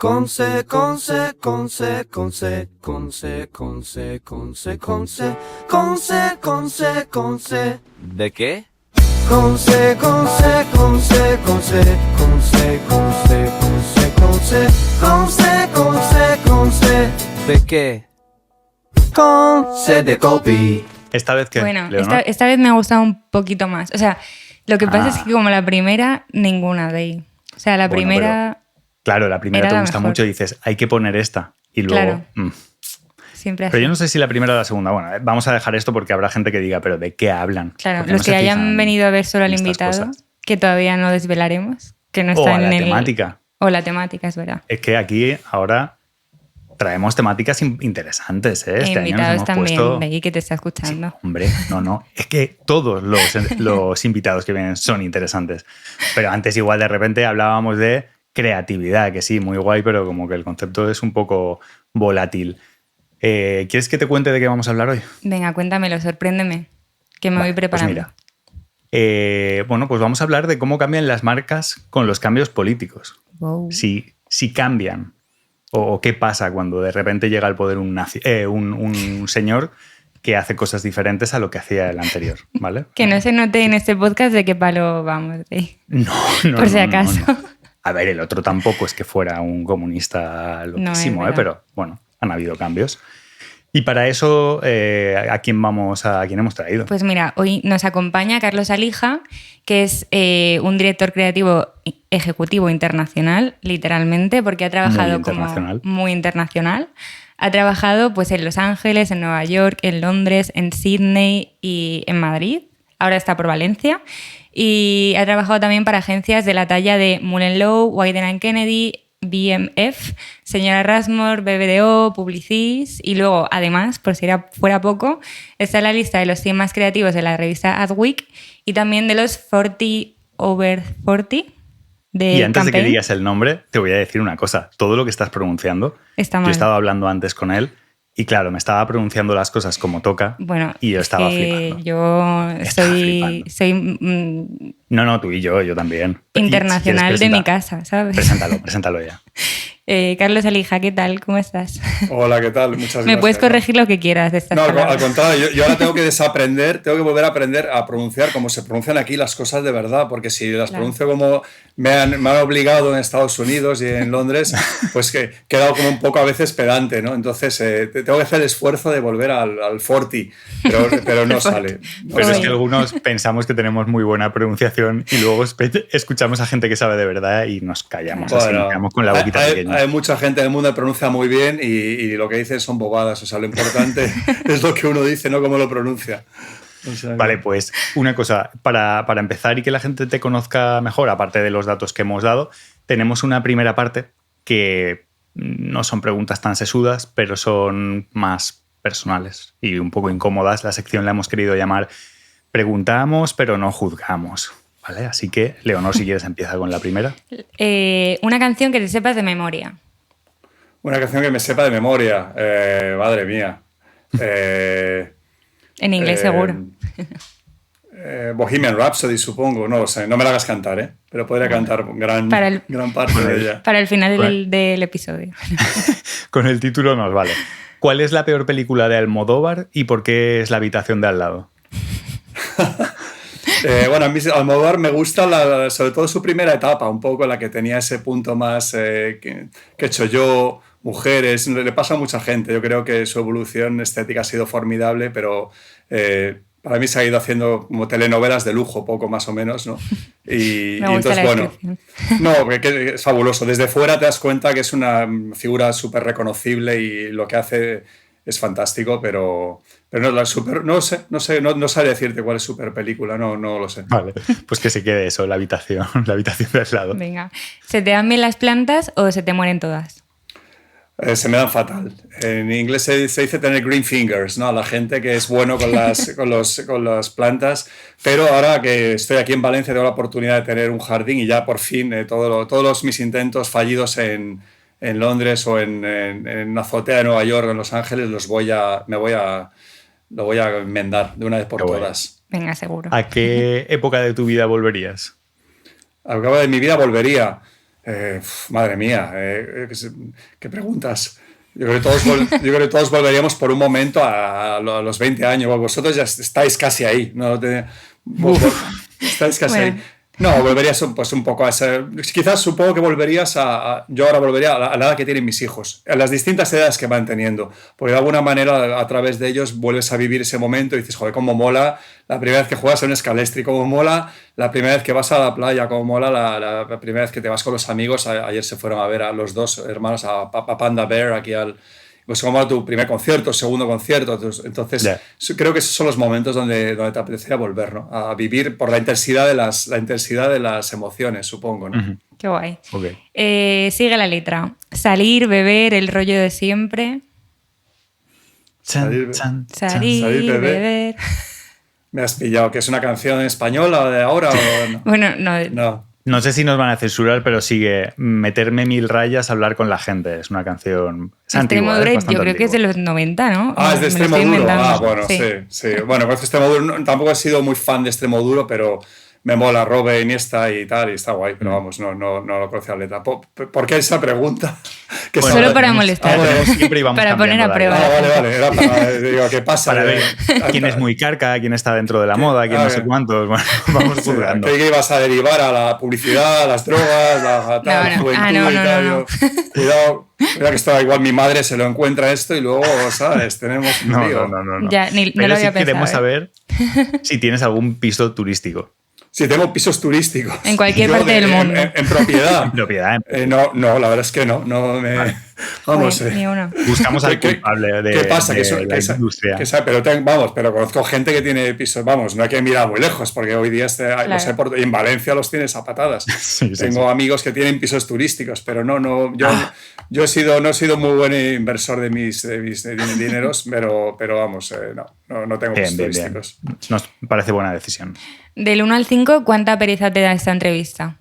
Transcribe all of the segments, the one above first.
Conce, conce, conce, conce, conce, conce, conce, conce, conce, conce, conce. ¿De qué? Conce, conce, conce, conce, conce, conce, conce, conce, conce, conce, conce. ¿De qué? Conce de copy. ¿Esta vez qué? Bueno, Leonor? esta vez me ha gustado un poquito más. O sea, lo que pasa es que como la primera, ninguna de ahí. O sea, la Bueno, primera Claro, la primera era te la gusta mejor. mucho y dices, hay que poner esta. Y luego... Claro. Siempre así. Pero yo no sé si la primera o la segunda. Bueno, vamos a dejar esto porque habrá gente que diga, ¿pero de qué hablan? Claro, Porque los no que se hayan fijan venido a ver solo al en estas invitado, cosas. que todavía no desvelaremos, que no O está a la en el... temática. O la temática, es verdad. Es que aquí ahora traemos temáticas interesantes, ¿eh? E Este año nos invitados hemos también, puesto... de ahí que te está escuchando. Hombre, no. Es que todos los invitados que vienen son interesantes. Pero antes igual de repente hablábamos de creatividad, que sí, muy guay, pero como que el concepto es un poco volátil. ¿Quieres que te cuente de qué vamos a hablar hoy? Venga, cuéntamelo, sorpréndeme, que me voy preparando. Pues mira, pues vamos a hablar de cómo cambian las marcas con los cambios políticos. Wow. Si cambian. O qué pasa cuando de repente llega al poder un señor que hace cosas diferentes a lo que hacía el anterior, ¿vale? Que no se note en este podcast de qué palo vamos. No, Por si acaso. no. A ver, el otro tampoco es que fuera un comunista loquísimo, verdad. pero bueno, han habido cambios. Y para eso, ¿a quién hemos traído? Pues mira, hoy nos acompaña Carlos Alija, que es un director creativo ejecutivo internacional, literalmente, porque ha trabajado muy internacional. Ha trabajado pues en Los Ángeles, en Nueva York, en Londres, en Sydney y en Madrid. Ahora está por Valencia. Y ha trabajado también para agencias de la talla de Mullenlow, Wieden & Kennedy, BMF, Señora Rasmore, BBDO, Publicis y luego, además, por si fuera poco, está en la lista de los 100 más creativos de la revista Adweek y también de los 40 over 40 de Y antes Campaign. de que digas el nombre, te voy a decir una cosa. Todo lo que estás pronunciando, Está yo mal. estaba hablando antes con él y claro, me estaba pronunciando las cosas como toca Bueno, y yo es estaba que flipando. yo Estaba flipando. soy No, tú y yo también. Y si internacional quieres de mi presentar- casa, ¿sabes? Preséntalo ya. Carlos Alija, ¿qué tal? ¿Cómo estás? Hola, ¿qué tal? Muchas gracias. Me puedes corregir lo que quieras de estas No, palabras. al contrario, yo ahora tengo que desaprender, tengo que volver a aprender a pronunciar como se pronuncian aquí las cosas de verdad, porque si las Claro. pronuncio como me han obligado en Estados Unidos y en Londres, pues que he quedado como un poco a veces pedante, ¿no? Entonces tengo que hacer el esfuerzo de volver al 40, pero no sale. No Pero es sale. que algunos pensamos que tenemos muy buena pronunciación y luego escuchamos a gente que sabe de verdad y nos callamos, así nos quedamos con la boquita pequeña. Hay mucha gente en el mundo que pronuncia muy bien y lo que dicen son bobadas. O sea, lo importante es lo que uno dice, no cómo lo pronuncia. O sea, Vale, pues una cosa, para empezar y que la gente te conozca mejor, aparte de los datos que hemos dado, tenemos una primera parte que no son preguntas tan sesudas, pero son más personales y un poco incómodas. La sección la hemos querido llamar Preguntamos, pero no juzgamos. ¿Vale? Así que, Leonor, si quieres, empieza con la primera. Una canción que te sepas de memoria. Una canción que me sepa de memoria. Madre mía. En inglés, seguro. Bohemian Rhapsody, supongo. No lo sé. No me la hagas cantar, ¿eh? Pero podría cantar gran parte de ella. Para el final del episodio. Con el título nos vale. ¿Cuál es la peor película de Almodóvar y por qué es La habitación de al lado? Bueno, a mí Almodóvar me gusta sobre todo su primera etapa, un poco la que tenía ese punto más que he hecho yo, mujeres, le pasa a mucha gente. Yo creo que su evolución estética ha sido formidable, pero para mí se ha ido haciendo como telenovelas de lujo, poco más o menos, ¿no? Y Me gusta entonces, la bueno, descripción. no, porque es fabuloso. Desde fuera te das cuenta que es una figura súper reconocible y lo que hace es fantástico, pero no sabría decirte cuál es super película, no lo sé. Vale, pues que se quede eso, la habitación de al lado. Venga. ¿Se te dan bien las plantas o se te mueren todas? Se me dan fatal. En inglés se dice tener green fingers, ¿no? A la gente que es bueno con las plantas, pero ahora que estoy aquí en Valencia tengo la oportunidad de tener un jardín y ya por fin todos mis intentos fallidos en Londres o en una azotea de Nueva York o en Los Ángeles lo voy a enmendar de una vez por todas. Venga, seguro. ¿A qué época de tu vida volverías? Al cabo de mi vida volvería. Madre mía, ¿qué preguntas? Yo creo que todos volveríamos por un momento a los 20 años. Vosotros ya estáis casi ahí, ¿no? Estáis casi ahí. No, volverías pues un poco a ese... Quizás supongo que volverías yo ahora volvería a la edad que tienen mis hijos, a las distintas edades que van teniendo, porque de alguna manera a través de ellos vuelves a vivir ese momento y dices, joder, cómo mola la primera vez que juegas en un escalestri, cómo mola la primera vez que vas a la playa, cómo mola la primera vez que te vas con los amigos. Ayer se fueron a ver a los dos hermanos, a Panda Bear, aquí pues como tu primer concierto, segundo concierto. Entonces, creo que esos son los momentos donde te apetecería volver, ¿no? A vivir por la intensidad de las emociones, supongo, ¿no? Qué guay. Okay. Sigue la letra. Salir, beber, el rollo de siempre. Salir, beber. Me has pillado, que es una canción española de ahora o no? Bueno, no. No sé si nos van a censurar, pero sigue meterme 1000 rayas, hablar con la gente. Es una canción Extremoduro, yo creo que es de los 90, ¿no? Es de Extremoduro. Bueno, sí. Bueno, pues Extremoduro, tampoco he sido muy fan de Extremoduro, pero me mola Robe, Iniesta y tal, y está guay, pero vamos, no lo conocía la letra. ¿Por qué esa pregunta? Bueno, solo para molestar, para poner a prueba. Vale, era para, digo, ¿qué pasa? Para ver quién es muy carca, quién está dentro de la moda, quién no sé cuántos. Bueno, vamos juzgando. Creí que ibas a derivar a la publicidad, a las drogas, la juventud y tal. Cuidado que esto igual mi madre se lo encuentra esto y luego, ¿sabes? Tenemos un lío. No. Ya, no lo había pensado. Queremos saber si tienes algún piso turístico. Sí, tengo pisos turísticos. En cualquier parte del mundo. En propiedad. En propiedad. No, la verdad es que no. Vamos. Ni uno. Buscamos al culpable de, ¿qué pasa? de la industria. Pero conozco gente que tiene pisos. Vamos, no hay que mirar muy lejos, porque hoy día y en Valencia los tienes a patadas. Tengo amigos que tienen pisos turísticos, pero no. Yo no he sido muy buen inversor de mis dineros, pero vamos, no tengo pisos turísticos. Bien. Nos parece buena decisión. Del 1 al 5, ¿cuánta pereza te da esta entrevista?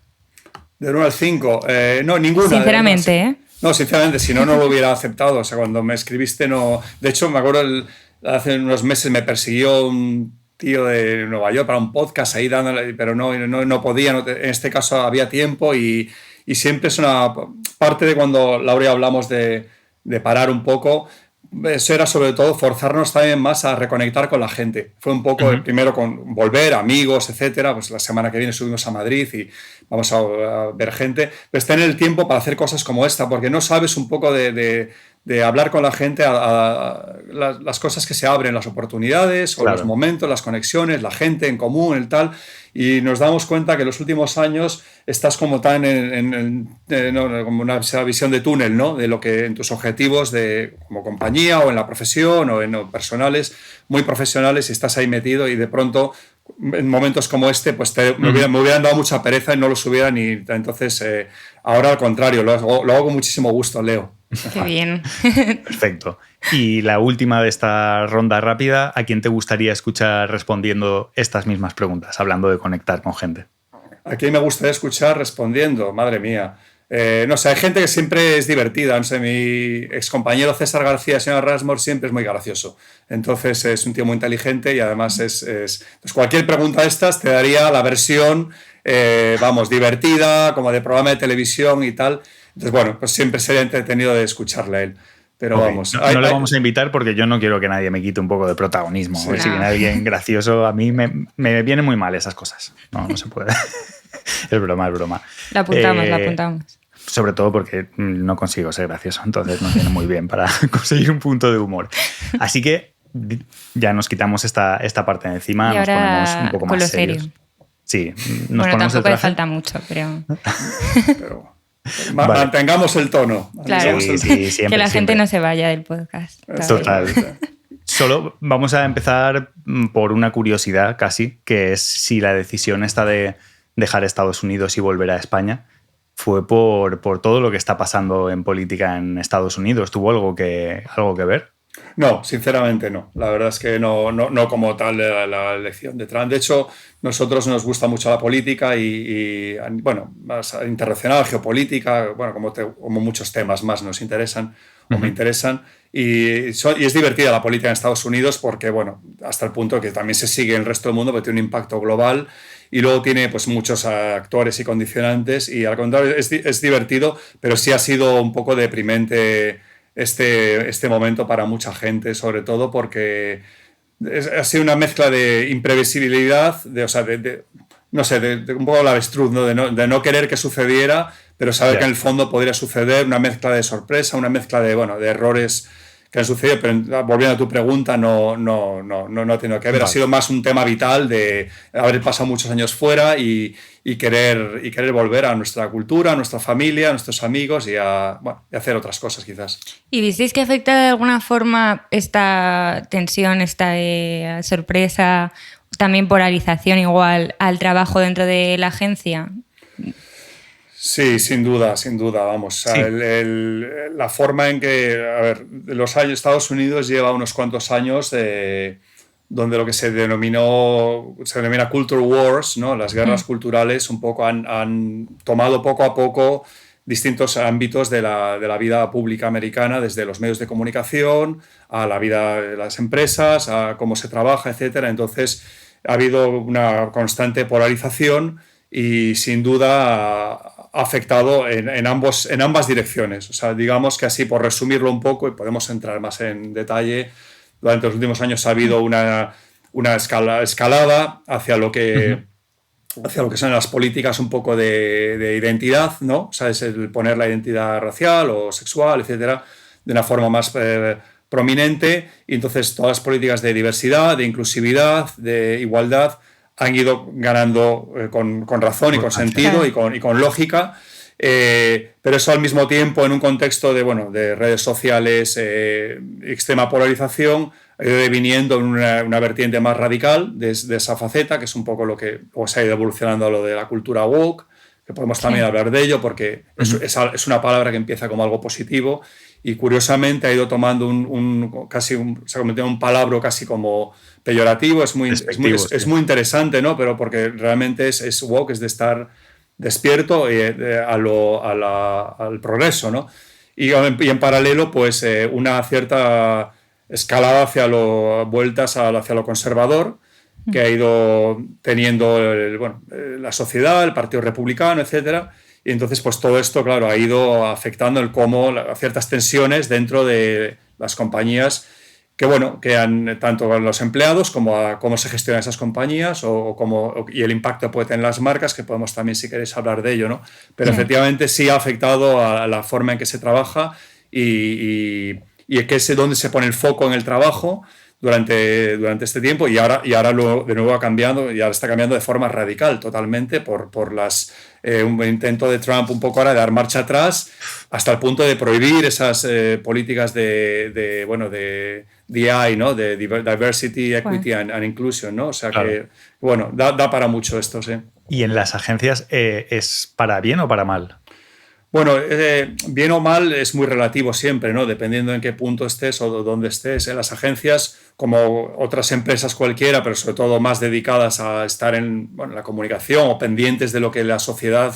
Del 1 al 5, no, ninguna. Sinceramente, No, sinceramente, si no lo hubiera aceptado. O sea, cuando me escribiste, no. De hecho, me acuerdo, hace unos meses me persiguió un tío de Nueva York para un podcast ahí dándole, pero no podía. En este caso había tiempo y siempre es una parte de cuando Laura y hablamos de parar un poco. Eso era sobre todo forzarnos también más a reconectar con la gente. Fue un poco el primero con volver, amigos, etcétera. Pues la semana que viene subimos a Madrid y vamos a ver gente. Pues tener el tiempo para hacer cosas como esta, porque no sabes un poco de hablar con la gente, las cosas que se abren, las oportunidades o los momentos, las conexiones, la gente en común, el tal. Y nos damos cuenta que en los últimos años estás como tan como una visión de túnel, ¿no? De lo que en tus objetivos como compañía o en la profesión o en personales, muy profesionales, y estás ahí metido y de pronto en momentos como este pues me hubieran dado mucha pereza y no los hubiera ni... Entonces ahora al contrario, lo hago con muchísimo gusto, Leo. Qué bien. Perfecto. Y la última de esta ronda rápida, ¿a quién te gustaría escuchar respondiendo estas mismas preguntas, hablando de conectar con gente? ¿A quién me gustaría escuchar respondiendo? Madre mía. No sé, hay gente que siempre es divertida. No sé, mi excompañero César García, señor Rasmore, siempre es muy gracioso. Entonces es un tío muy inteligente y además pues cualquier pregunta de estas te daría la versión, divertida, como de programa de televisión y tal. Entonces, bueno, pues siempre sería entretenido de escucharle a él. Pero vamos. No le vamos a invitar porque yo no quiero que nadie me quite un poco de protagonismo. Sí, si viene alguien gracioso, a mí me vienen muy mal esas cosas. No se puede. Es broma. La apuntamos. Sobre todo porque no consigo ser gracioso, entonces no viene muy bien para conseguir un punto de humor. Así que ya nos quitamos esta parte de encima, y nos ponemos un poco más serios. Serio. Sí, nos ponemos tampoco le falta mucho, pero mantengamos el tono. Claro, sí, siempre, que la gente no se vaya del podcast. Total. Solo vamos a empezar por una curiosidad casi, que es si la decisión esta de dejar Estados Unidos y volver a España fue por todo lo que está pasando en política en Estados Unidos. ¿Tuvo algo que ver? No, sinceramente no. La verdad es que no como tal la elección de Trump. De hecho, nosotros nos gusta mucho la política y más internacional, geopolítica, como muchos temas más nos interesan o me interesan. Y es divertida la política en Estados Unidos porque, hasta el punto que también se sigue en el resto del mundo, porque tiene un impacto global y luego tiene pues muchos actores y condicionantes, y al contrario es divertido, pero sí ha sido un poco deprimente este momento para mucha gente, sobre todo porque ha sido una mezcla de imprevisibilidad, no sé, de un poco la avestruz, ¿no? De no querer que sucediera, pero saber que en el fondo podría suceder, una mezcla de sorpresa, una mezcla de errores que han sucedido, pero volviendo a tu pregunta, no ha tenido que ver. Ha sido más un tema vital de haber pasado muchos años fuera y querer volver a nuestra cultura, a nuestra familia, a nuestros amigos y hacer otras cosas quizás. ¿Y visteis que afecta de alguna forma esta tensión, esta sorpresa, también polarización igual al trabajo dentro de la agencia? Sí, sin duda, vamos. Sí. La forma en que, Estados Unidos lleva unos cuantos años donde lo que se denomina Culture Wars, ¿no? Las guerras culturales, un poco han tomado poco a poco distintos ámbitos de la vida pública americana, desde los medios de comunicación a la vida de las empresas, a cómo se trabaja, etcétera. Entonces, ha habido una constante polarización y, sin duda, ha afectado en ambas direcciones. O sea, digamos que así, por resumirlo un poco, y podemos entrar más en detalle, durante los últimos años ha habido una escalada hacia lo que son las políticas un poco de identidad, ¿no? O sea, es el poner la identidad racial o sexual, etcétera, de una forma más prominente, y entonces todas las políticas de diversidad, de inclusividad, de igualdad han ido ganando con razón y con sentido y con lógica, pero eso al mismo tiempo, en un contexto de redes sociales, extrema polarización, ha ido deviniendo en una vertiente más radical de esa faceta, que es un poco lo que se ha ido evolucionando a lo de la cultura woke, que podemos también hablar de ello, porque es una palabra que empieza como algo positivo y curiosamente ha ido tomando se ha convertido en un palabra casi como peyorativo. Es muy interesante, ¿no? Pero porque realmente es woke, es de estar despierto al progreso, ¿no? Y en paralelo, pues una cierta escalada hacia lo conservador, que ha ido teniendo la sociedad, el Partido Republicano, etcétera. Y entonces, pues todo esto, claro, ha ido afectando ciertas tensiones dentro de las compañías que han tanto a los empleados como a cómo se gestionan esas compañías y el impacto que puede tener las marcas, que podemos también, si queréis, hablar de ello, ¿no? Pero efectivamente sí ha afectado a la forma en que se trabaja y dónde se pone el foco en el trabajo durante este tiempo, y ahora de nuevo ha cambiado, y ahora está cambiando de forma radical totalmente por un intento de Trump un poco ahora de dar marcha atrás hasta el punto de prohibir esas políticas de DI, ¿no? De Diversity, Equity and Inclusion, ¿no? O sea, claro, que da para mucho esto, sí. ¿Y en las agencias es para bien o para mal? Bueno, bien o mal es muy relativo siempre, ¿no? Dependiendo en qué punto estés o dónde estés. En las agencias, como otras empresas cualquiera, pero sobre todo más dedicadas a estar en la comunicación o pendientes de lo que la sociedad,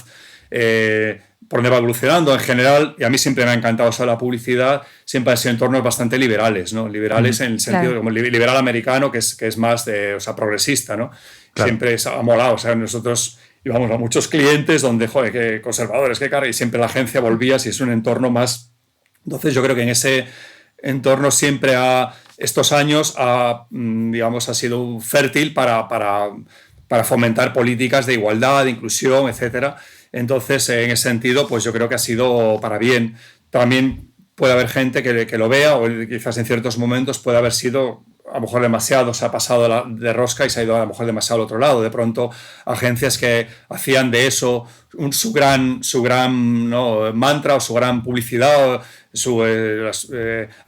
por donde va evolucionando en general, y a mí siempre me ha encantado la publicidad, siempre han sido entornos bastante liberales, ¿no? Liberales en el sentido como liberal americano, que es más progresista, ¿no? Claro. Siempre ha molado, o sea, nosotros íbamos a muchos clientes donde, joder, qué conservadores, qué cara, y siempre la agencia volvía si es un entorno más. Entonces yo creo que en ese entorno siempre estos años ha sido fértil para fomentar políticas de igualdad, de inclusión, etcétera. Entonces, en ese sentido, pues yo creo que ha sido para bien. También puede haber gente que lo vea, o quizás en ciertos momentos puede haber sido a lo mejor demasiado, se ha pasado de rosca y se ha ido a lo mejor demasiado al otro lado. De pronto, agencias que hacían de eso su gran mantra o su gran publicidad, a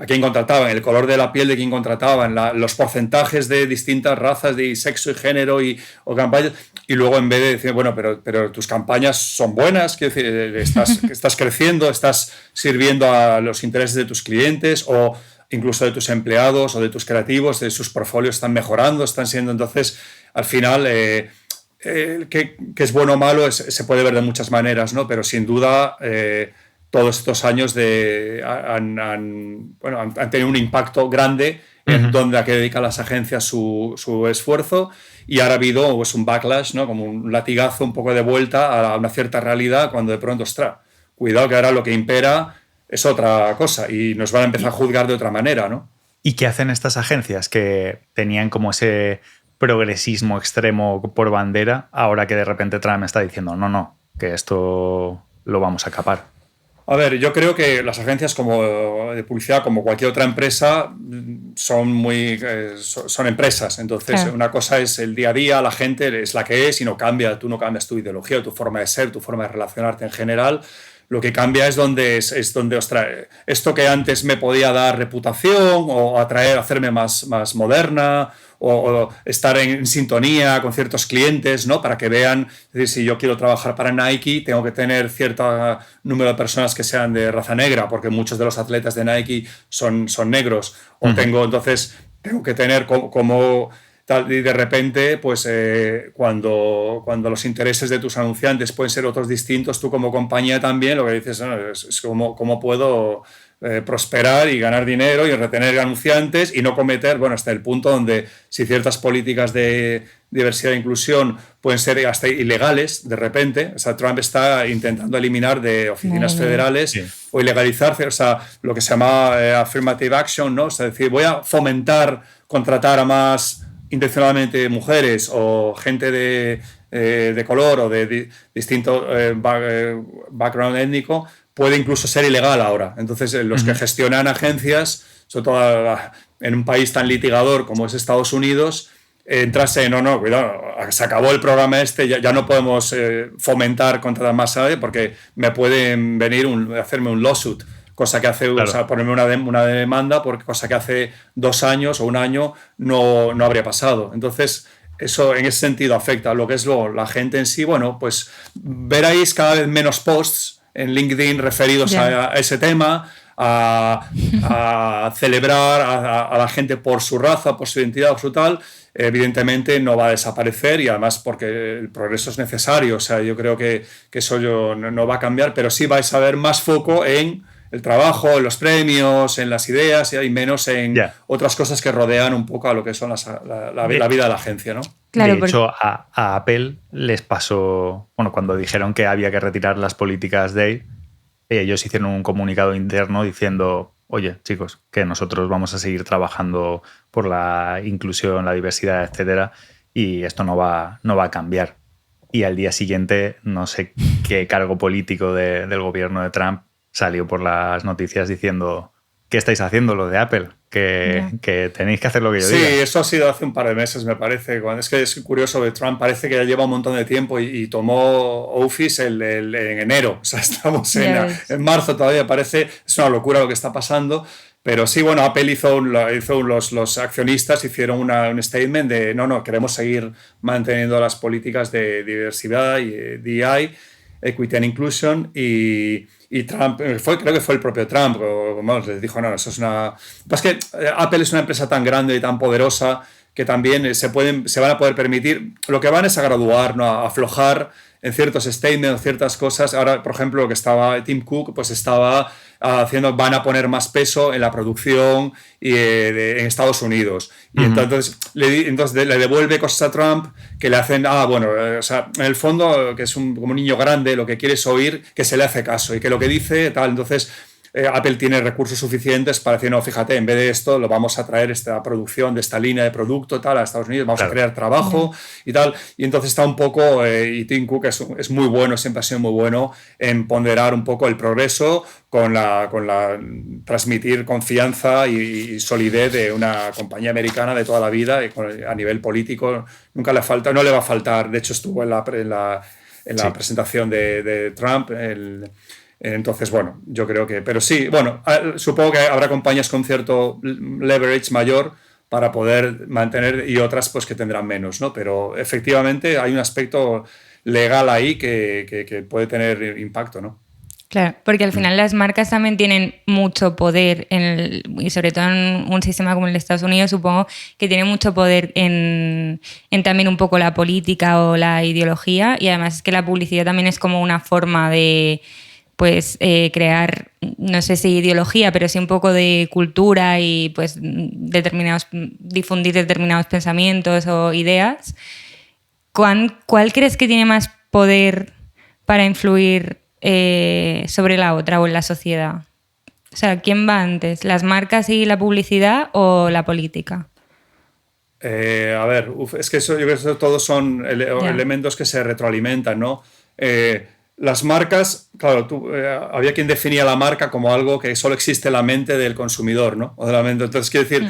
quién contrataban, el color de la piel de quién contrataban, los porcentajes de distintas razas de sexo y género o campañas, y luego en vez de decir, bueno, pero tus campañas son buenas, quiero decir, estás creciendo, estás sirviendo a los intereses de tus clientes o incluso de tus empleados o de tus creativos, de sus portfolios están mejorando, están siendo. Entonces, al final, que es bueno o malo se puede ver de muchas maneras, ¿no? Pero sin duda, todos estos años han tenido un impacto grande en dónde a qué dedican las agencias su esfuerzo, y ahora ha habido pues, un backlash, ¿no? Como un latigazo un poco de vuelta a una cierta realidad cuando de pronto, ostras, cuidado que ahora lo que impera es otra cosa y nos van a empezar a juzgar de otra manera, ¿no? ¿Y qué hacen estas agencias que tenían como ese progresismo extremo por bandera, ahora que de repente Trump está diciendo no, que esto lo vamos a capar? A ver, yo creo que las agencias de publicidad, como cualquier otra empresa, son empresas. Entonces, claro, una cosa es el día a día, la gente es la que es y no cambia. Tú no cambias tu ideología, tu forma de ser, tu forma de relacionarte en general. Lo que cambia es donde, ostras, esto que antes me podía dar reputación o hacerme más moderna, o estar en sintonía con ciertos clientes, ¿no? Para que vean, es decir, si yo quiero trabajar para Nike, tengo que tener cierto número de personas que sean de raza negra, porque muchos de los atletas de Nike son negros. O entonces tengo que tener como tal, y de repente, pues cuando los intereses de tus anunciantes pueden ser otros distintos, tú como compañía también lo que dices es cómo puedo prosperar y ganar dinero y retener anunciantes y no cometer, hasta el punto donde si ciertas políticas de diversidad e inclusión pueden ser hasta ilegales de repente. O sea, Trump está intentando eliminar de oficinas federales o ilegalizar, lo que se llama affirmative action, ¿no? O sea, es decir, voy a fomentar contratar a más intencionalmente mujeres o gente de color o de distinto background étnico, puede incluso ser ilegal ahora. Entonces, los que gestionan agencias, sobre todo en un país tan litigador como es Estados Unidos, entrase, no, cuidado, se acabó el programa ya no podemos fomentar contratar más a nadie porque me pueden venir hacerme un lawsuit, cosa que hace, claro, ponerme una demanda, porque cosa que hace 2 años o 1 año no habría pasado. Entonces, eso en ese sentido afecta a lo que es la gente en sí. Pues veréis cada vez menos posts en LinkedIn referidos a ese tema, a celebrar a la gente por su raza, por su identidad o su tal. Evidentemente no va a desaparecer, y además porque el progreso es necesario. O sea, yo creo que eso no va a cambiar, pero sí vais a ver más foco en el trabajo, en los premios, en las ideas, y menos en otras cosas que rodean un poco a lo que son la vida de la agencia, ¿no? Claro, de hecho, a Apple les pasó, cuando dijeron que había que retirar las políticas Day, ellos hicieron un comunicado interno diciendo, oye, chicos, que nosotros vamos a seguir trabajando por la inclusión, la diversidad, etcétera, y esto no va a cambiar. Y al día siguiente, no sé qué cargo político del gobierno de Trump salió por las noticias diciendo, ¿qué estáis haciendo lo de Apple? Que tenéis que hacer lo que yo diga. Sí, eso ha sido hace un par de meses, me parece. Es que es curioso, que Trump parece que ya lleva un montón de tiempo y tomó office en enero. O sea, estamos en marzo todavía, parece. Es una locura lo que está pasando. Pero sí, Apple los accionistas hicieron un statement de no, queremos seguir manteniendo las políticas de diversidad y DEI, Equity and Inclusion, y Trump, creo que fue el propio Trump, les dijo, no, eso es una... Es que Apple es una empresa tan grande y tan poderosa que también se van a poder permitir, lo que van es a graduar, ¿no? A aflojar en ciertos statements, ciertas cosas. Ahora, por ejemplo, lo que estaba Tim Cook, pues estaba van a poner más peso en la producción en Estados Unidos. Y entonces le devuelve cosas a Trump que le hacen, en el fondo, que es como un niño grande, lo que quiere es oír que se le hace caso y que lo que dice, tal. Entonces, Apple tiene recursos suficientes para decir, no, fíjate, en vez de esto, lo vamos a traer esta producción de esta línea de producto tal a Estados Unidos, vamos a crear trabajo y tal. Y entonces está un poco, y Tim Cook es muy bueno, siempre ha sido muy bueno en ponderar un poco el progreso con la transmitir confianza y solidez de una compañía americana de toda la vida, y a nivel político no le va a faltar. De hecho, estuvo en la presentación de Trump, entonces, yo creo que... Pero sí, supongo que habrá compañías con cierto leverage mayor para poder mantener, y otras pues que tendrán menos, ¿no? Pero efectivamente hay un aspecto legal ahí que puede tener impacto, ¿no? Claro, porque al final las marcas también tienen mucho poder, y sobre todo en un sistema como el de Estados Unidos, supongo que tiene mucho poder en también un poco la política o la ideología, y además es que la publicidad también es como una forma de pues crear, no sé si ideología, pero sí un poco de cultura y pues difundir determinados pensamientos o ideas, ¿cuál crees que tiene más poder para influir sobre la otra o en la sociedad? O sea, ¿quién va antes? ¿Las marcas y la publicidad o la política? A ver, es que yo creo que todos son elementos que se retroalimentan, ¿no? Las marcas, claro, había quien definía la marca como algo que solo existe en la mente del consumidor, ¿no? O de la mente. Entonces, quiero decir,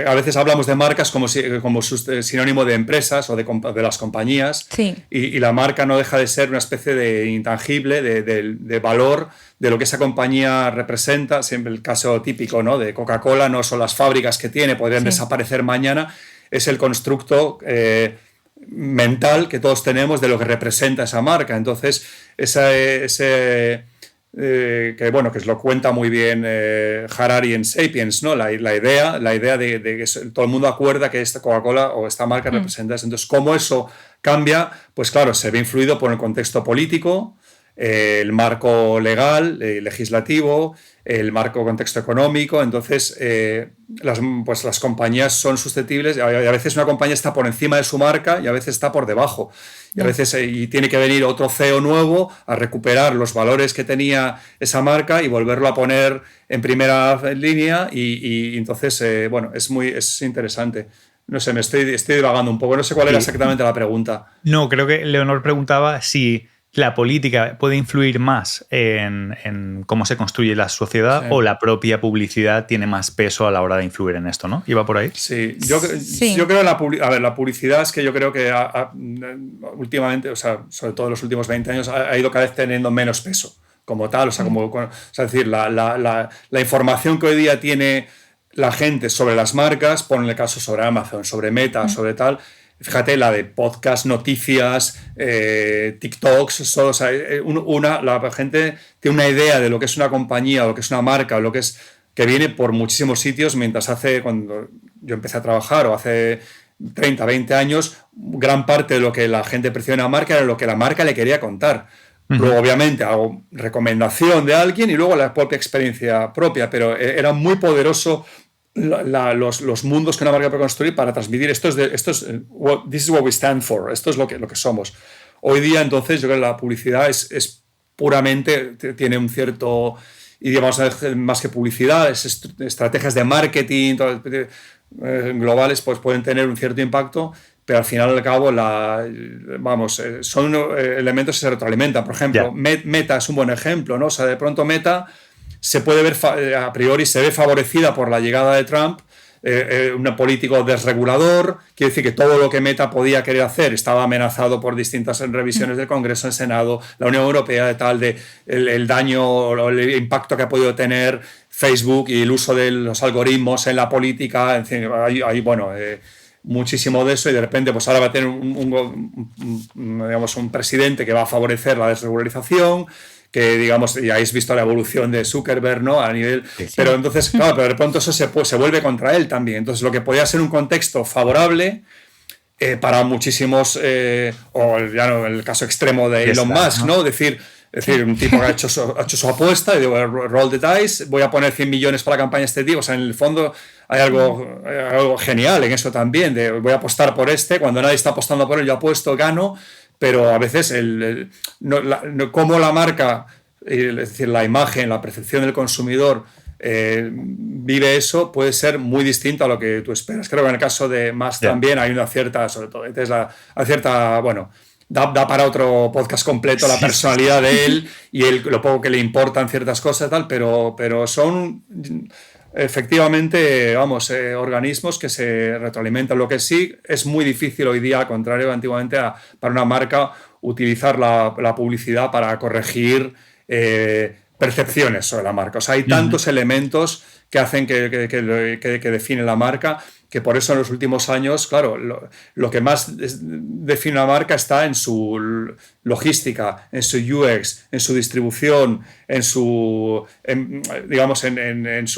a veces hablamos de marcas como sinónimo de empresas o de las compañías, sí. y la marca no deja de ser una especie de intangible, de valor de lo que esa compañía representa. Siempre el caso típico, ¿no? De Coca-Cola no son las fábricas que tiene, podrían desaparecer mañana, es el constructo mental que todos tenemos de lo que representa esa marca. Entonces, que lo cuenta muy bien Harari en Sapiens, ¿no? La idea de que todo el mundo acuerda que esta Coca-Cola o esta marca representa eso. Entonces, ¿cómo eso cambia? Pues claro, se ve influido por el contexto político, el marco legal, legislativo, el marco contexto económico. Entonces, las compañías son susceptibles, y a veces una compañía está por encima de su marca y a veces está por debajo. Y a veces tiene que venir otro CEO nuevo a recuperar los valores que tenía esa marca y volverlo a poner en primera línea. Y entonces, es interesante. No sé, me estoy divagando un poco. No sé cuál era exactamente la pregunta. No, creo que Leonor preguntaba si la política puede influir más en cómo se construye la sociedad, o la propia publicidad tiene más peso a la hora de influir en esto, ¿no? ¿Iba por ahí? Sí, yo creo la publicidad es que yo creo que últimamente, o sea, sobre todo en los últimos 20 años, ha ido cada vez teniendo menos peso como tal. O sea, es decir, la información que hoy día tiene la gente sobre las marcas, por el caso sobre Amazon, sobre Meta, sobre tal. Fíjate, la de podcast, noticias, TikToks, o sea, la gente tiene una idea de lo que es una compañía, o lo que es una marca, o lo que es, que viene por muchísimos sitios, cuando yo empecé a trabajar, o hace 30, 20 años, gran parte de lo que la gente percibe en una marca era lo que la marca le quería contar. Luego, obviamente, hago recomendación de alguien y luego la propia experiencia propia, pero era muy poderoso los mundos que una marca puede construir para transmitir this is what we stand for, esto es lo que somos. Hoy día, entonces, yo creo que la publicidad es puramente, tiene un cierto, y digamos, más que publicidad, estrategias de marketing globales, pues pueden tener un cierto impacto, pero al final y al cabo son elementos que se retroalimentan. Por ejemplo, Meta es un buen ejemplo, ¿no? O sea, de pronto Meta se puede ver, a priori se ve favorecida por la llegada de Trump, un político desregulador. Quiere decir que todo lo que Meta podía querer hacer estaba amenazado por distintas revisiones del Congreso, del Senado, la Unión Europea, el daño o el impacto que ha podido tener Facebook y el uso de los algoritmos en la política. En fin, hay muchísimo de eso, y de repente pues ahora va a tener un presidente que va a favorecer la desregularización, que digamos, ya habéis visto la evolución de Zuckerberg, ¿no? A nivel, sí. Pero entonces, claro, pero de pronto eso se vuelve contra él también. Entonces, lo que podía ser un contexto favorable para muchísimos, o ya no, el caso extremo de Elon Musk, ¿no? Es decir, un tipo que ha hecho su apuesta y digo, roll the dice, voy a poner 100 millones para la campaña de este tipo. O sea, en el fondo hay algo genial en eso también, de voy a apostar por cuando nadie está apostando por él, yo apuesto, gano. Pero a veces cómo la marca, es decir, la imagen, la percepción del consumidor vive eso, puede ser muy distinto a lo que tú esperas. Creo que en el caso de Musk también hay una cierta, sobre todo de Tesla, da para otro podcast completo la personalidad de él y lo poco que le importan ciertas cosas y tal, pero son efectivamente, organismos que se retroalimentan. Lo que sí es muy difícil hoy día, al contrario de antiguamente, para una marca utilizar la publicidad para corregir percepciones sobre la marca. O sea, hay tantos elementos que hacen que definen la marca, que por eso en los últimos años, claro, lo que más define una marca está en su logística, en su UX, en su distribución, en su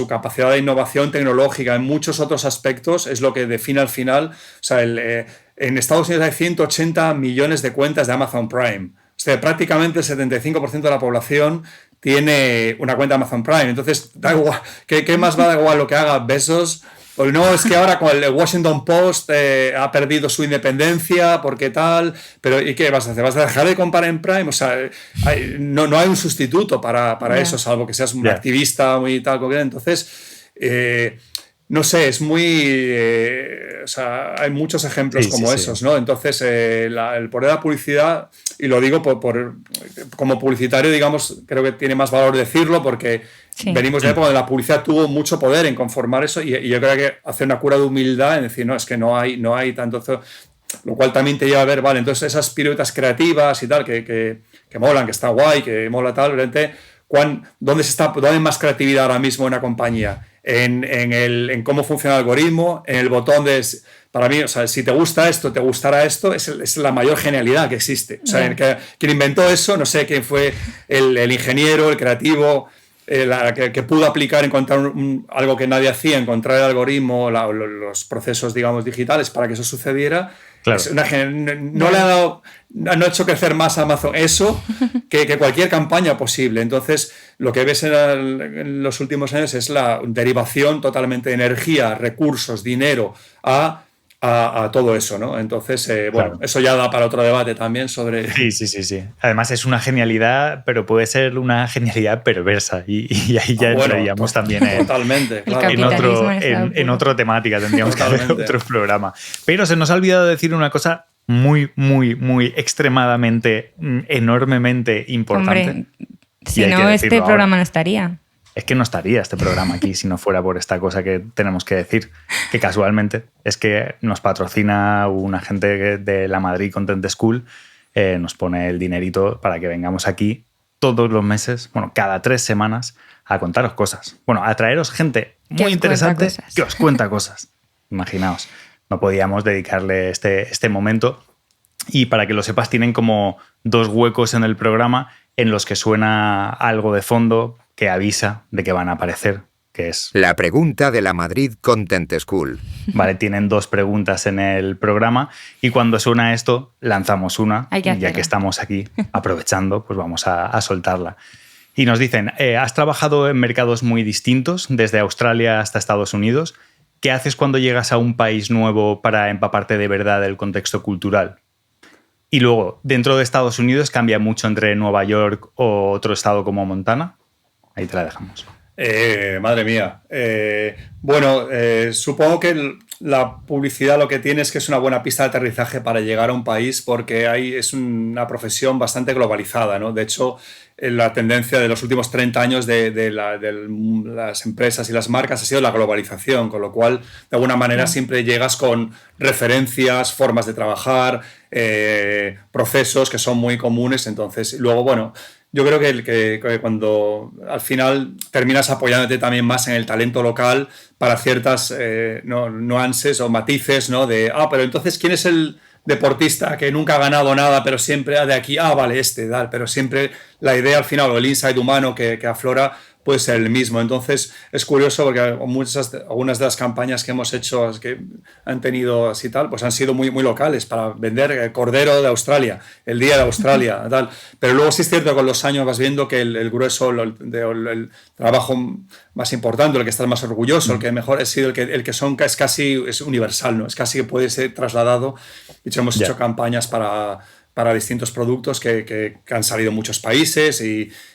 capacidad de innovación tecnológica, en muchos otros aspectos, es lo que define al final. O sea, en Estados Unidos hay 180 millones de cuentas de Amazon Prime. O sea, prácticamente el 75% de la población tiene una cuenta de Amazon Prime. Entonces, da igual, ¿qué más va da igual lo que haga Bezos? Pues no, es que ahora con el Washington Post ha perdido su independencia, porque tal, pero ¿y qué vas a hacer? ¿Vas a dejar de comprar en Prime? O sea, no hay un sustituto para eso, salvo que seas un activista muy tal. Entonces, no sé, es muy... o sea, hay muchos ejemplos como esos, ¿no? Entonces, el poder de la publicidad, y lo digo como publicitario, digamos, creo que tiene más valor decirlo, porque venimos de época donde la publicidad tuvo mucho poder en conformar eso, y yo creo que hacer una cura de humildad en decir, no, es que no hay tanto... Lo cual también te lleva a ver, vale, entonces esas piruetas creativas y tal, que molan, que está guay, que mola tal, realmente, ¿dónde hay más creatividad ahora mismo en una compañía? En cómo funciona el algoritmo, en el botón de... Para mí, o sea, si te gusta esto, te gustará esto, es la mayor genialidad que existe. O sea, quien inventó eso, no sé quién fue el ingeniero, el creativo, que pudo aplicar, encontrar algo que nadie hacía, encontrar el algoritmo, los procesos, digamos, digitales para que eso sucediera. Claro. No ha hecho crecer más a Amazon eso que cualquier campaña posible. Entonces, lo que ves en los últimos años es la derivación totalmente de energía, recursos, dinero a todo eso, ¿no? Entonces, bueno, eso ya da para otro debate también sobre... Sí. Además es una genialidad, pero puede ser una genialidad perversa y ahí ya entraríamos también totalmente, claro. en otra temática, tendríamos que hacer otro programa. Pero se nos ha olvidado decir una cosa muy, muy, muy extremadamente, enormemente importante. Hombre, si no, este programa no estaría. Es que no estaría este programa aquí si no fuera por esta cosa que tenemos que decir, que casualmente es que nos patrocina una gente de la Madrid Content School, nos pone el dinerito para que vengamos aquí todos los meses, bueno, cada 3 semanas, a contaros cosas. Bueno, a traeros gente muy interesante que os cuenta cosas. Imaginaos, no podíamos dedicarle este momento. Y para que lo sepas, tienen como 2 huecos en el programa en los que suena algo de fondo que avisa de que van a aparecer, que es... La pregunta de la Madrid Content School. Vale, tienen 2 preguntas en el programa y cuando suena esto, lanzamos una. Ya que estamos aquí aprovechando, pues vamos a soltarla. Y nos dicen, has trabajado en mercados muy distintos, desde Australia hasta Estados Unidos. ¿Qué haces cuando llegas a un país nuevo para empaparte de verdad del contexto cultural? Y luego, dentro de Estados Unidos, ¿cambia mucho entre Nueva York o otro estado como Montana? Ahí te la dejamos. Madre mía. Bueno, supongo que la publicidad lo que tiene es que es una buena pista de aterrizaje para llegar a un país porque es una profesión bastante globalizada, ¿no? De hecho, la tendencia de los últimos 30 años de las empresas y las marcas ha sido la globalización, con lo cual, de alguna manera, siempre llegas con referencias, formas de trabajar, procesos que son muy comunes. Entonces, luego, bueno... Yo creo que cuando al final terminas apoyándote también más en el talento local para ciertas nuances o matices, ¿no? Pero entonces, ¿quién es el deportista que nunca ha ganado nada, pero siempre de aquí, vale, pero siempre la idea al final o el insight humano que aflora puede ser el mismo. Entonces es curioso porque algunas de las campañas que hemos hecho que han tenido así tal, pues han sido muy, muy locales para vender cordero de Australia, el día de Australia, tal. Pero luego sí es cierto que con los años vas viendo que el grueso, el trabajo más importante, el que estás más orgulloso, el que mejor ha sido el que es casi es universal, ¿no? Es casi que puede ser trasladado. De hecho, hemos hecho campañas para distintos productos que han salido en muchos países,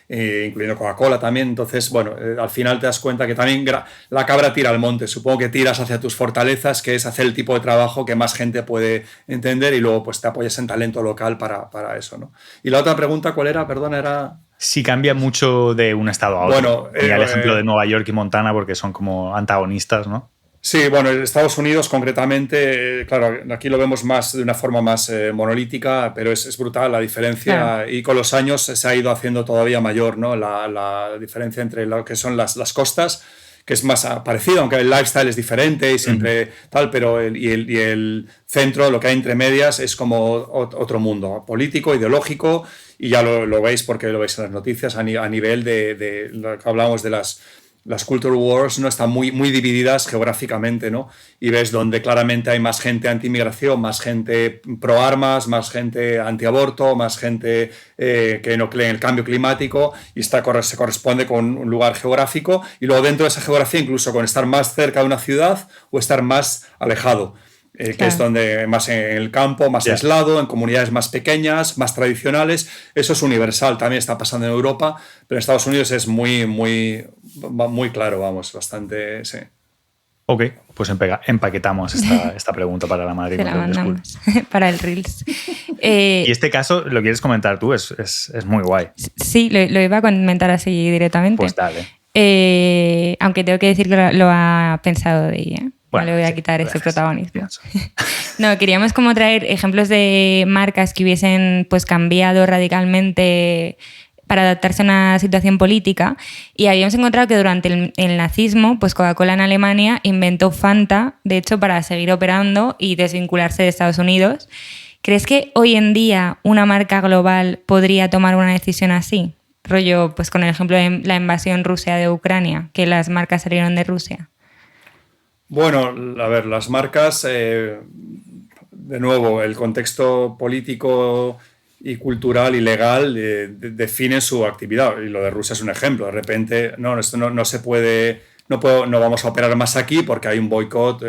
incluyendo Coca-Cola también. Entonces, bueno, al final te das cuenta que también la cabra tira al monte. Supongo que tiras hacia tus fortalezas, que es hacer el tipo de trabajo que más gente puede entender y luego pues te apoyas en talento local para eso, ¿no? Y la otra pregunta, ¿cuál era? Perdona, era... Si cambia mucho de un estado a otro. Bueno, y el ejemplo de Nueva York y Montana porque son como antagonistas, ¿no? Sí, bueno, en Estados Unidos concretamente, claro, aquí lo vemos más de una forma más monolítica, pero es brutal la diferencia, claro. Y con los años se ha ido haciendo todavía mayor, ¿no? La diferencia entre lo que son las costas, que es más parecido, aunque el lifestyle es diferente y siempre tal, pero el centro, lo que hay entre medias, es como otro mundo, político, ideológico, y ya lo veis porque lo veis en las noticias a nivel de lo que hablamos de las culture wars, ¿no? Están muy, muy divididas geográficamente, ¿no? Y ves donde claramente hay más gente anti-inmigración, más gente pro-armas, más gente anti-aborto, más gente que no cree en el cambio climático, y se corresponde con un lugar geográfico, y luego dentro de esa geografía incluso con estar más cerca de una ciudad o estar más alejado. Que es donde más en el campo, más aislado, en comunidades más pequeñas, más tradicionales. Eso es universal, también está pasando en Europa, pero en Estados Unidos es muy, muy, muy claro, vamos, bastante, sí. Ok, pues empaquetamos esta pregunta para la Madrid Content School. Para el Reels. Y este caso, ¿lo quieres comentar tú? Es muy guay. Sí, lo iba a comentar así directamente. Pues dale. Aunque tengo que decir que lo ha pensado de ella. Bueno, no le voy a quitar ese protagonismo. No, queríamos como traer ejemplos de marcas que hubiesen pues cambiado radicalmente para adaptarse a una situación política, y habíamos encontrado que durante el nazismo, pues Coca-Cola en Alemania inventó Fanta, de hecho, para seguir operando y desvincularse de Estados Unidos. ¿Crees que hoy en día una marca global podría tomar una decisión así? Rollo, pues con el ejemplo de la invasión rusa de Ucrania, que las marcas salieron de Rusia. Bueno, a ver, las marcas, de nuevo, el contexto político y cultural y legal definen su actividad, y lo de Rusia es un ejemplo. De repente, esto no se puede, no vamos a operar más aquí porque hay un boicot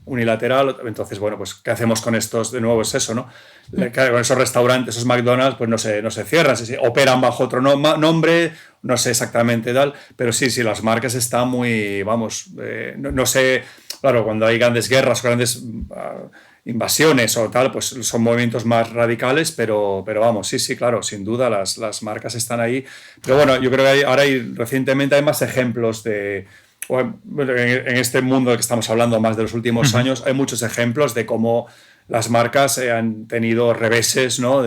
unilateral. Entonces, bueno, pues ¿qué hacemos con estos? De nuevo es eso, ¿no? Con esos restaurantes, esos McDonald's, pues no se cierran, operan bajo otro nombre, no sé exactamente tal, pero sí, las marcas están muy, vamos, no sé, claro, cuando hay grandes guerras, grandes invasiones o tal, pues son movimientos más radicales, pero vamos, sí, claro, sin duda las marcas están ahí. Pero bueno, yo creo que recientemente hay más ejemplos de... En este mundo que estamos hablando más de los últimos años, hay muchos ejemplos de cómo las marcas han tenido reveses, ¿no?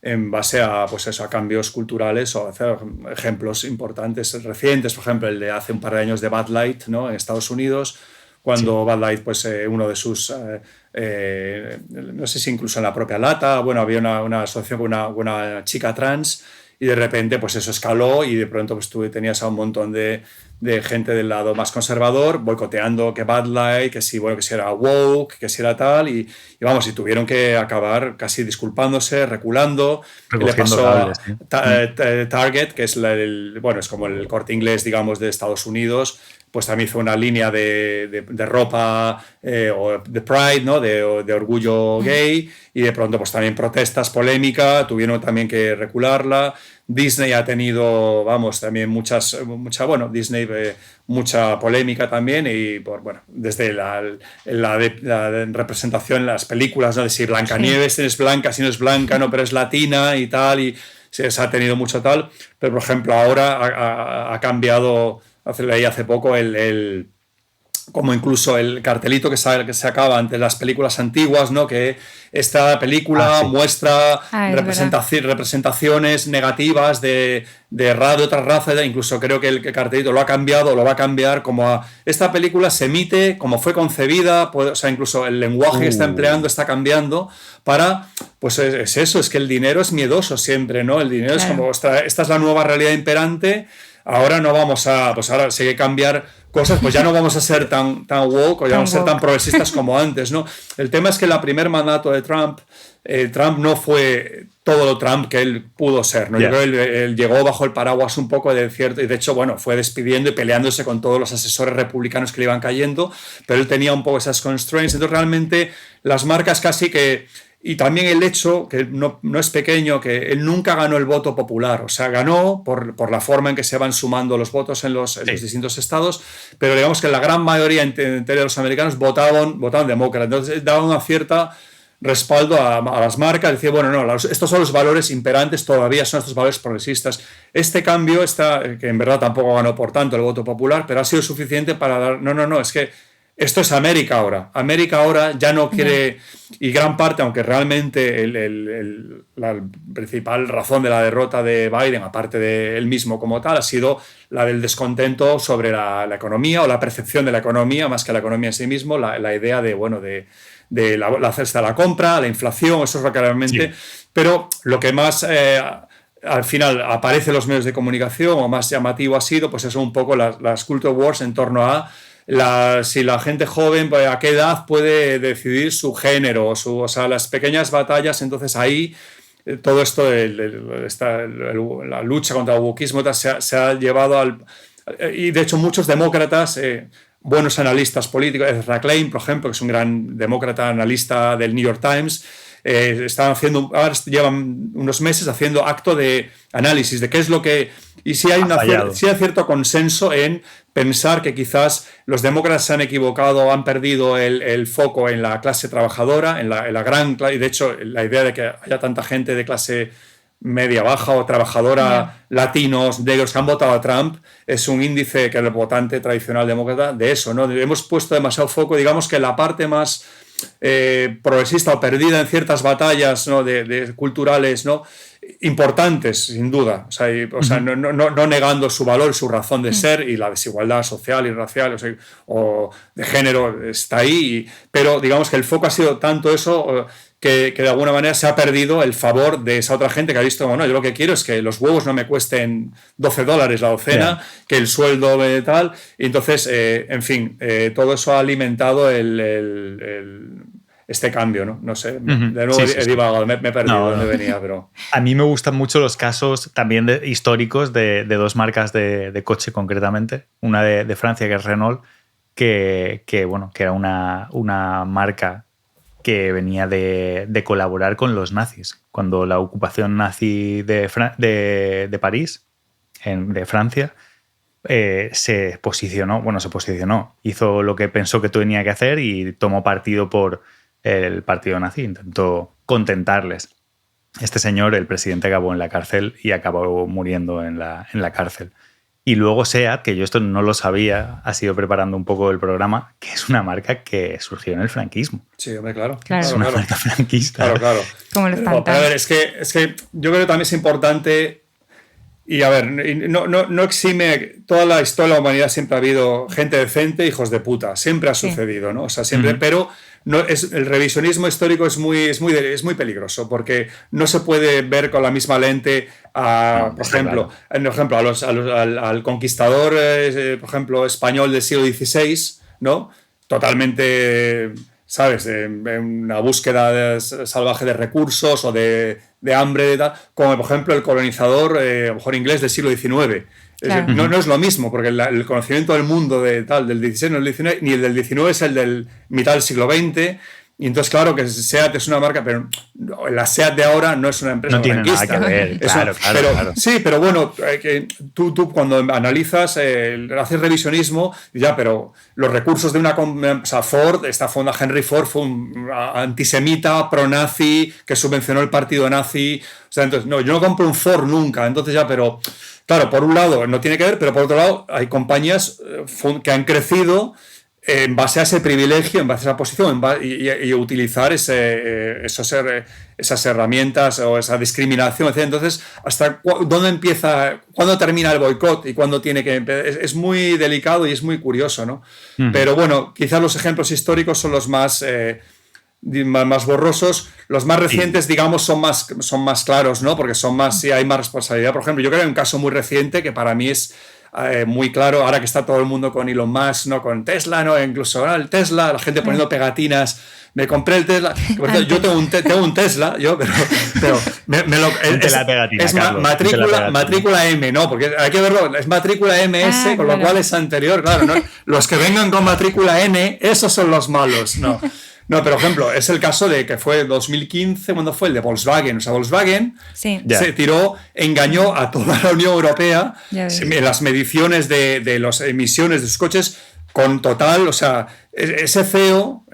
En base a, pues eso, a cambios culturales, o hacer ejemplos importantes recientes, por ejemplo, el de hace un par de años de Bud Light, ¿no? En Estados Unidos, cuando Bud Light, pues uno de sus, no sé si incluso en la propia lata, bueno, había una asociación con una chica trans, y de repente pues eso escaló, y de pronto pues tú tenías a un montón de gente del lado más conservador boicoteando que Bud Light, que si era woke, que si era tal, y vamos, y tuvieron que acabar casi disculpándose, reculando. Le pasó cables, a Target, que es es como el Corte Inglés, digamos, de Estados Unidos, pues también hizo una línea de ropa o de Pride, ¿no? de orgullo gay, y de pronto pues también protestas, polémica, tuvieron también que recularla. Disney ha tenido, vamos, también mucha polémica también, y desde la representación en las películas, ¿no? De si Blancanieves es blanca, si no es blanca, no, pero es latina y tal, y se ha tenido mucho tal. Pero, por ejemplo, ahora ha cambiado, leí hace poco como incluso el cartelito que se acaba ante las películas antiguas, ¿no? Que esta película muestra representaciones negativas de otras razas, incluso creo que el cartelito lo ha cambiado, lo va a cambiar como a esta película se emite como fue concebida, o sea, incluso el lenguaje que está empleando está cambiando para, pues es eso, es que el dinero es miedoso siempre, ¿no? El dinero es como, esta es la nueva realidad imperante. Ahora no vamos a, pues ahora si hay que cambiar cosas, pues ya no vamos a ser tan woke, o ya no vamos a ser tan progresistas como antes, ¿no? El tema es que el primer mandato de Trump no fue todo lo Trump que él pudo ser, ¿no? Yo creo que él llegó bajo el paraguas un poco de cierto, y de hecho, bueno, fue despidiendo y peleándose con todos los asesores republicanos que le iban cayendo, pero él tenía un poco esas constraints. Entonces realmente las marcas casi que... Y también el hecho, que no es pequeño, que él nunca ganó el voto popular. O sea, ganó por la forma en que se van sumando los votos en los distintos estados, pero digamos que la gran mayoría de los americanos votaban demócrata. Entonces daba una cierta respaldo a las marcas, decir, bueno, no, estos son los valores imperantes, todavía son estos valores progresistas. Este cambio, que en verdad tampoco ganó por tanto el voto popular, pero ha sido suficiente para dar, no, es que esto es América ahora. América ahora ya no quiere... Y gran parte, aunque realmente la principal razón de la derrota de Biden, aparte de él mismo como tal, ha sido la del descontento sobre la economía, o la percepción de la economía, más que la economía en sí mismo, la idea de la cesta de la compra, la inflación, eso es lo que realmente... Sí. Pero lo que más... al final aparecen los medios de comunicación, o más llamativo ha sido, pues eso un poco las culture wars en torno a si la gente joven, pues, a qué edad puede decidir su género, o sea, las pequeñas batallas. Entonces ahí todo esto, la lucha contra el wokismo se ha llevado al... Y de hecho muchos demócratas, buenos analistas políticos, Ezra Klein, por ejemplo, que es un gran demócrata analista del New York Times, ahora llevan unos meses haciendo acto de análisis de qué es lo que... Y si hay cierto consenso en pensar que quizás los demócratas se han equivocado, han perdido el foco en la clase trabajadora, en la gran... Y de hecho, la idea de que haya tanta gente de clase media baja o trabajadora, latinos, negros que han votado a Trump, es un índice que el votante tradicional demócrata de eso, ¿no? Hemos puesto demasiado foco, digamos que la parte más progresista o perdida en ciertas batallas, ¿no? de culturales, ¿no? Importantes, sin duda, o sea, no negando su valor, su razón de ser, y la desigualdad social y racial, o de género está ahí, pero digamos que el foco ha sido tanto eso que de alguna manera se ha perdido el favor de esa otra gente que ha visto, bueno, yo lo que quiero es que los huevos no me cuesten $12 la docena, que el sueldo tal, y entonces, en fin, todo eso ha alimentado este cambio, ¿no? No sé, de nuevo he divagado, me he perdido dónde venía, pero... A mí me gustan mucho los casos también históricos de dos marcas de coche concretamente, una de Francia, que es Renault, que era una marca que venía de colaborar con los nazis. Cuando la ocupación nazi de París, de Francia, se posicionó, hizo lo que pensó que tenía que hacer y tomó partido por el partido nazi, intentó contentarles. Este señor, el presidente, acabó en la cárcel y acabó muriendo en la cárcel. Y luego SEAT, que yo esto no lo sabía, ha sido preparando un poco el programa, que es una marca que surgió en el franquismo. Sí, hombre, claro. Es una marca franquista. Claro. Como los fantasmas. A ver, es que yo creo que también es importante, y a ver, no exime, toda la historia de la humanidad siempre ha habido gente decente, hijos de puta, siempre ha sucedido, ¿no? O sea, siempre, pero el revisionismo histórico es muy peligroso, porque no se puede ver con la misma lente por ejemplo, al conquistador, por ejemplo, español del siglo XVI, ¿no? Totalmente, ¿sabes? En una búsqueda salvaje de recursos o de hambre, como por ejemplo el colonizador, a lo mejor inglés del siglo XIX. Claro. No es lo mismo, porque el conocimiento del mundo del XVI no es el XIX, ni el del XIX es el del mitad del siglo XX. Y entonces, claro, que SEAT es una marca, pero la SEAT de ahora no es una empresa no tiene nada que ver, claro. Sí, pero bueno, tú cuando analizas, haces revisionismo, pero los recursos de Ford, Henry Ford fue un antisemita, pro-nazi, que subvencionó el partido nazi. O sea, entonces, yo no compro un Ford nunca. Entonces pero... Claro, por un lado no tiene que ver, pero por otro lado hay compañías que han crecido en base a ese privilegio, en base a esa posición, y utilizar esas herramientas o esa discriminación, etc. Entonces, ¿hasta dónde empieza, cuándo termina el boicot y cuándo tiene que empezar? Es muy delicado y es muy curioso, ¿no? Pero bueno, quizás los ejemplos históricos son los más borrosos. Los más recientes, digamos, son más claros, ¿no? Porque hay más responsabilidad. Por ejemplo, yo creo que hay un caso muy reciente que para mí es muy claro, ahora que está todo el mundo con Elon Musk, ¿no? Con Tesla, ¿no? Incluso el Tesla, la gente poniendo pegatinas. Me compré el Tesla. Yo tengo un Tesla, pero es matrícula M, ¿no? Porque hay que verlo, es matrícula MS, con lo cual es anterior, claro, ¿no? Los que vengan con matrícula N, esos son los malos, ¿no? No, pero por ejemplo, es el caso de que fue 2015, cuando fue el de Volkswagen. O sea, Volkswagen se engañó a toda la Unión Europea en las mediciones de las emisiones de sus coches con total, o sea, ese CEO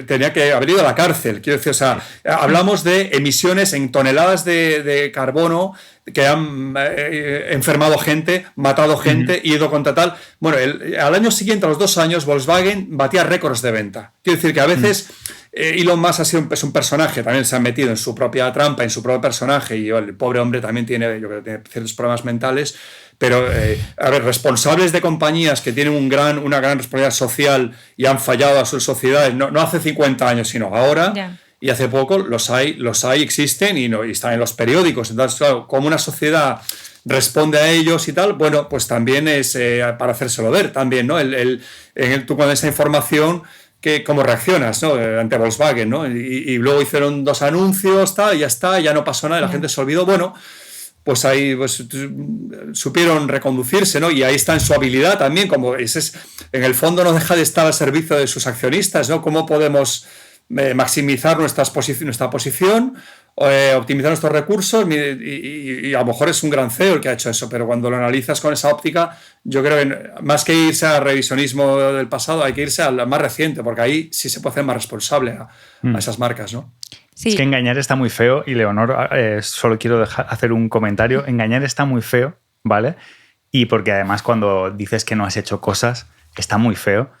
tenía que haber ido a la cárcel. Quiero decir, o sea, hablamos de emisiones en toneladas de carbono que han enfermado gente, matado gente, ido contra tal. Bueno, al año siguiente, a los 2 años, Volkswagen batía récords de venta. Quiero decir que a veces Elon Musk es un personaje, también se ha metido en su propia trampa, en su propio personaje, y el pobre hombre también tiene ciertos problemas mentales. Pero, a ver, responsables de compañías que tienen una gran responsabilidad social y han fallado a sus sociedades, no hace 50 años, sino ahora, y hace poco los hay, existen y están en los periódicos. Entonces, claro, como una sociedad responde a ellos y tal, bueno, pues también es para hacérselo ver también, ¿no? Tú con esa información, cómo reaccionas, ¿no? Ante Volkswagen, ¿no? Y luego hicieron 2 anuncios, tal, y ya está, ya no pasó nada, y la gente se olvidó. Bueno, pues ahí pues, supieron reconducirse, ¿no? Y ahí está en su habilidad también, como en el fondo no deja de estar al servicio de sus accionistas, ¿no? ¿Cómo podemos maximizar nuestra posición, optimizar nuestros recursos? Y a lo mejor es un gran CEO el que ha hecho eso, pero cuando lo analizas con esa óptica, yo creo que más que irse al revisionismo del pasado, hay que irse al más reciente, porque ahí sí se puede hacer más responsable a esas marcas, ¿no? Sí. Es que engañar está muy feo y, Leonor, solo quiero hacer un comentario. Engañar está muy feo, ¿vale? Y porque además cuando dices que no has hecho cosas, está muy feo.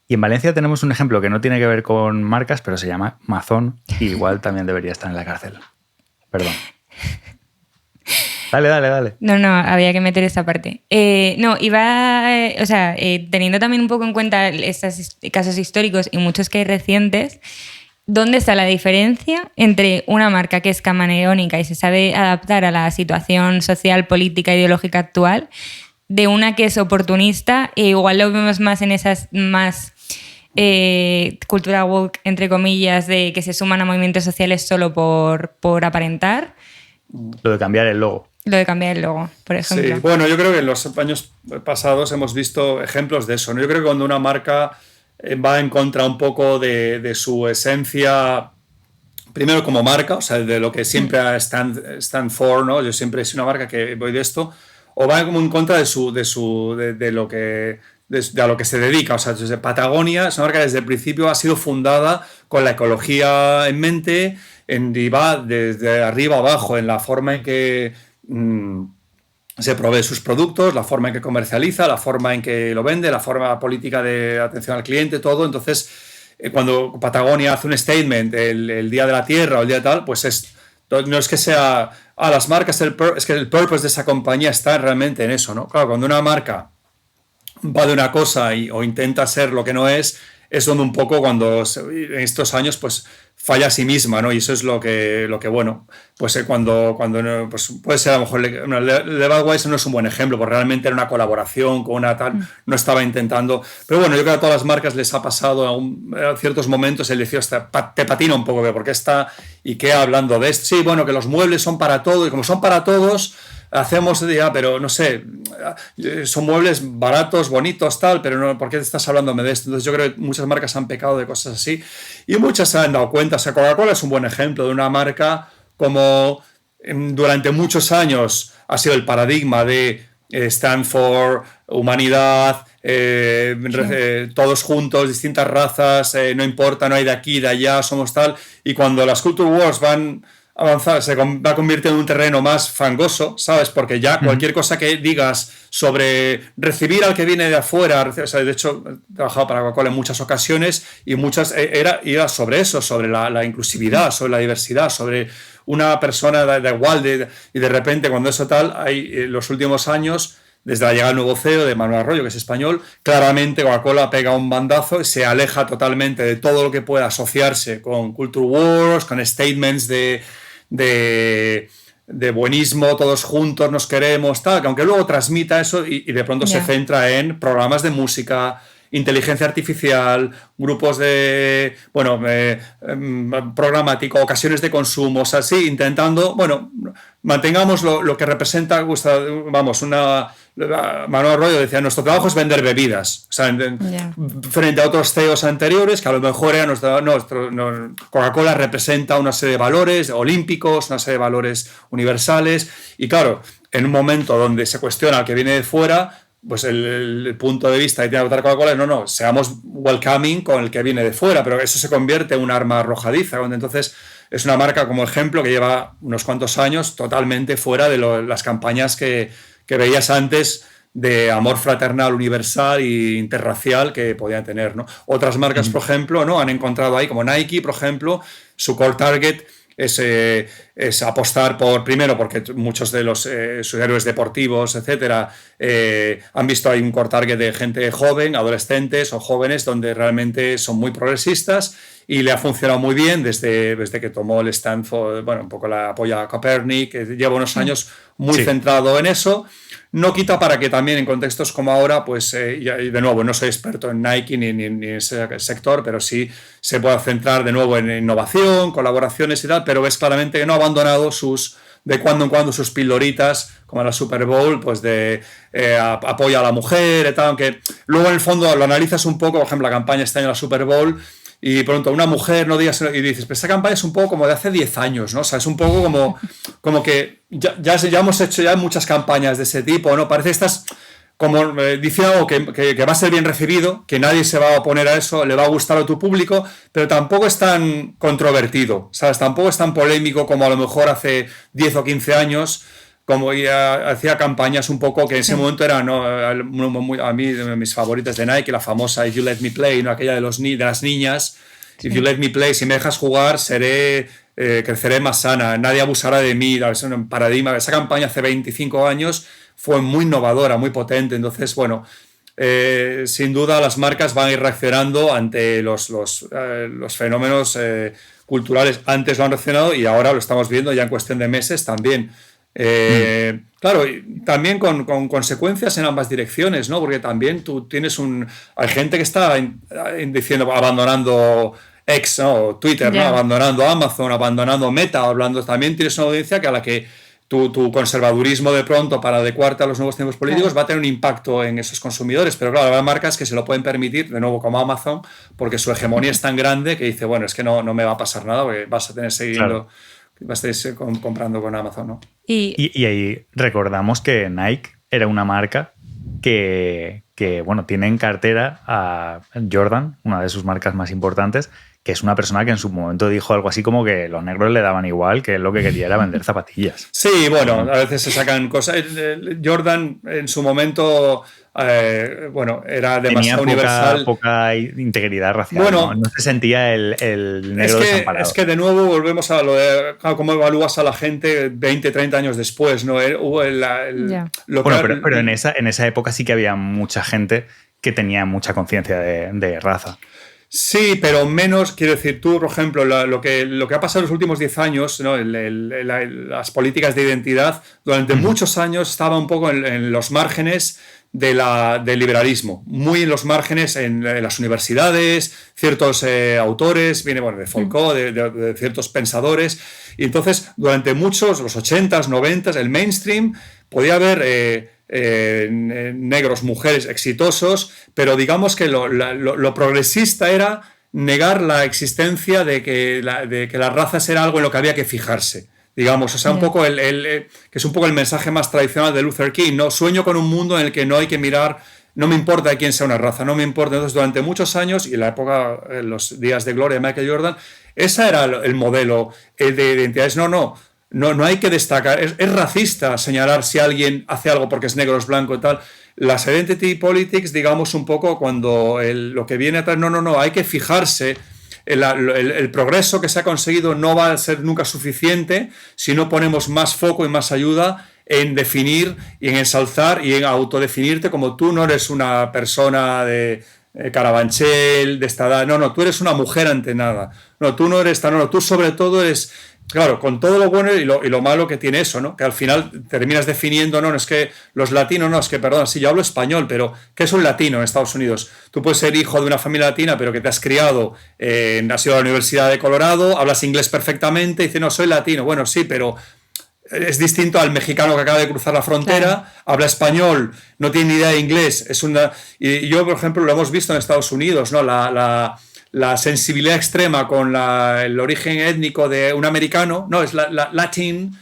Y en Valencia tenemos un ejemplo que no tiene que ver con marcas, pero se llama Mazón y igual también debería estar en la cárcel. Perdón. Dale. No, había que meter esta parte. Teniendo también un poco en cuenta estos casos históricos y muchos que hay recientes, ¿dónde está la diferencia entre una marca que es camaleónica y se sabe adaptar a la situación social, política, ideológica actual, de una que es oportunista? Igual lo vemos más en esas más cultura woke, entre comillas, de que se suman a movimientos sociales solo por aparentar. Lo de cambiar el logo. Por ejemplo. Sí, bueno, yo creo que en los años pasados hemos visto ejemplos de eso, ¿no? Yo creo que cuando una marca va en contra un poco de su esencia, primero como marca, o sea, de lo que siempre stand for, ¿no? Yo siempre he sido una marca que voy de esto, o va como en contra de lo que a lo que se dedica. O sea, desde Patagonia es una marca que desde el principio ha sido fundada con la ecología en mente, y va desde arriba abajo en la forma en que se provee sus productos, la forma en que comercializa, la forma en que lo vende, la forma política de atención al cliente, todo. Entonces, cuando Patagonia hace un statement el Día de la Tierra o el día tal, pues no es que sea a las marcas, es que el purpose de esa compañía está realmente en eso, ¿no? Claro, cuando una marca va de una cosa o intenta ser lo que no es donde un poco cuando en estos años pues falla a sí misma, ¿no? Y eso es lo que bueno, pues cuando no, pues puede ser a lo mejor Levi's no es un buen ejemplo, porque realmente era una colaboración con una tal, no estaba intentando, pero bueno, yo creo que a todas las marcas les ha pasado en ciertos momentos el decir, te patina un poco, ¿por qué está y qué hablando de esto? Sí, bueno, que los muebles son para todo y como son para todos, hacemos, pero no sé, son muebles baratos, bonitos, tal, pero no, ¿por qué estás hablándome de esto? Entonces yo creo que muchas marcas han pecado de cosas así y muchas se han dado cuenta. O sea, Coca-Cola es un buen ejemplo de una marca como durante muchos años ha sido el paradigma de stand for humanidad, todos juntos, distintas razas, no importa, no hay de aquí, de allá, somos tal. Y cuando las Culture Wars van avanzar, se va a convertir en un terreno más fangoso, ¿sabes? Porque ya cualquier cosa que digas sobre recibir al que viene de afuera, o sea, de hecho he trabajado para Coca-Cola en muchas ocasiones y muchas era sobre eso, sobre la inclusividad, sobre la diversidad, sobre una persona de igual, y de repente cuando eso tal, hay los últimos años, desde la llegada del nuevo CEO de Manuel Arroyo, que es español, claramente Coca-Cola pega un bandazo y se aleja totalmente de todo lo que pueda asociarse con Culture Wars, con statements de buenismo, todos juntos nos queremos, tal, que aunque luego transmita eso y de pronto se centra en programas de música, inteligencia artificial, grupos de, programático, ocasiones de consumo, o sea, sí, intentando, mantengamos lo que representa, Manuel Arroyo decía, nuestro trabajo es vender bebidas, o sea, frente a otros CEOs anteriores, que a lo mejor era Coca-Cola representa una serie de valores olímpicos, una serie de valores universales, y claro, en un momento donde se cuestiona al que viene de fuera, pues el punto de vista que tiene que votar Coca-Cola es no, seamos welcoming con el que viene de fuera, pero eso se convierte en un arma arrojadiza, donde entonces es una marca como ejemplo que lleva unos cuantos años totalmente fuera de las campañas que veías antes de amor fraternal, universal e interracial que podían tener, ¿no? Otras marcas, por ejemplo, ¿no? Han encontrado ahí, como Nike, por ejemplo, su core target es apostar primero porque muchos de sus héroes deportivos, etcétera, han visto ahí un core target de gente joven, adolescentes o jóvenes, donde realmente son muy progresistas y le ha funcionado muy bien desde que tomó el Stanford, bueno, un poco la apoya a Copernic, que lleva unos años muy centrado en eso. No quita para que también en contextos como ahora, pues, y de nuevo, no soy experto en Nike ni en ese sector, pero sí se puede centrar de nuevo en innovación, colaboraciones y tal, pero ves claramente que no ha abandonado de cuando en cuando sus pildoritas, como la Super Bowl, pues de apoyo a la mujer y tal, aunque luego en el fondo lo analizas un poco, por ejemplo, la campaña este año de la Super Bowl, y pronto una mujer no digas, y dices, pero esta campaña es un poco como de hace 10 años, ¿no? O sea, es un poco como que ya hemos hecho ya muchas campañas de ese tipo, ¿no? Parece que estás como diciendo algo que va a ser bien recibido, que nadie se va a oponer a eso, le va a gustar a tu público, pero tampoco es tan controvertido, ¿sabes? Tampoco es tan polémico como a lo mejor hace 10 o 15 años, como hacía campañas un poco que en ese momento eran, ¿no? A mí, de mis favoritas de Nike, la famosa If You Let Me Play, ¿no? Aquella de las niñas, If You Let Me Play, si me dejas jugar, creceré más sana, nadie abusará de mí, es un paradigma. Esa campaña hace 25 años fue muy innovadora, muy potente, entonces, bueno, sin duda las marcas van a ir reaccionando ante los fenómenos culturales. Antes lo han reaccionado y ahora lo estamos viendo ya en cuestión de meses también. Claro, también con consecuencias en ambas direcciones, ¿no? Porque también tú tienes hay gente que está diciendo, abandonando X, ¿no? Twitter, ¿no? Abandonando Amazon, abandonando Meta, también tienes una audiencia que a la que tu conservadurismo de pronto para adecuarte a los nuevos tiempos políticos va a tener un impacto en esos consumidores, pero claro, hay marcas que se lo pueden permitir, de nuevo como Amazon, porque su hegemonía es tan grande que dice, bueno, es que no me va a pasar nada porque vas a tener siguiendo... Vas a estar comprando con Amazon, ¿no? Y ahí recordamos que Nike era una marca que bueno, tiene en cartera a Jordan, una de sus marcas más importantes, que es una persona que en su momento dijo algo así como que los negros le daban igual, que lo que quería era vender zapatillas. Sí, bueno, a veces se sacan cosas. Jordan en su momento... bueno, era demasiado universal. Poca integridad racial. Bueno, no se sentía el negro desamparado. Es que de nuevo volvemos a lo de cómo evalúas a la gente 20, 30 años después, ¿no? Pero en esa época sí que había mucha gente que tenía mucha conciencia de raza. Sí, pero menos, quiero decir, tú, por ejemplo, lo que ha pasado en los últimos 10 años, ¿no? Las políticas de identidad, durante muchos años estaba un poco en los márgenes del liberalismo, muy en los márgenes en las universidades, ciertos autores, viene de Foucault, de ciertos pensadores, y entonces durante muchos, los 80s, 90s, el mainstream podía haber negros, mujeres exitosos, pero digamos que lo progresista era negar la existencia de que las razas era algo en lo que había que fijarse. Digamos, o sea, un poco que es un poco el mensaje más tradicional de Luther King, ¿no? Sueño con un mundo en el que no hay que mirar, no me importa de quién sea una raza, no me importa. Entonces, durante muchos años, y en la época, en los días de gloria de Michael Jordan, ese era el modelo de identidades. No hay que destacar. Es racista señalar si alguien hace algo porque es negro, es blanco y tal. Las identity politics, digamos, un poco cuando lo que viene atrás, no, hay que fijarse. El progreso que se ha conseguido no va a ser nunca suficiente si no ponemos más foco y más ayuda en definir y en ensalzar y en autodefinirte como tú no eres una persona de Carabanchel, de esta edad. No, tú eres una mujer ante nada. No, tú no eres tan... No, tú sobre todo eres... Claro, con todo lo bueno y lo malo que tiene eso, ¿no? Que al final terminas definiendo, no es que los latinos, no, es que, perdón, sí, yo hablo español, pero ¿qué es un latino en Estados Unidos? Tú puedes ser hijo de una familia latina, pero que te has criado, has ido a la Universidad de Colorado, hablas inglés perfectamente, y dices, no, soy latino. Bueno, sí, pero es distinto al mexicano que acaba de cruzar la frontera, habla español, no tiene ni idea de inglés. Y yo, por ejemplo, lo hemos visto en Estados Unidos, ¿no? La sensibilidad extrema con el origen étnico de un americano, no, es Latin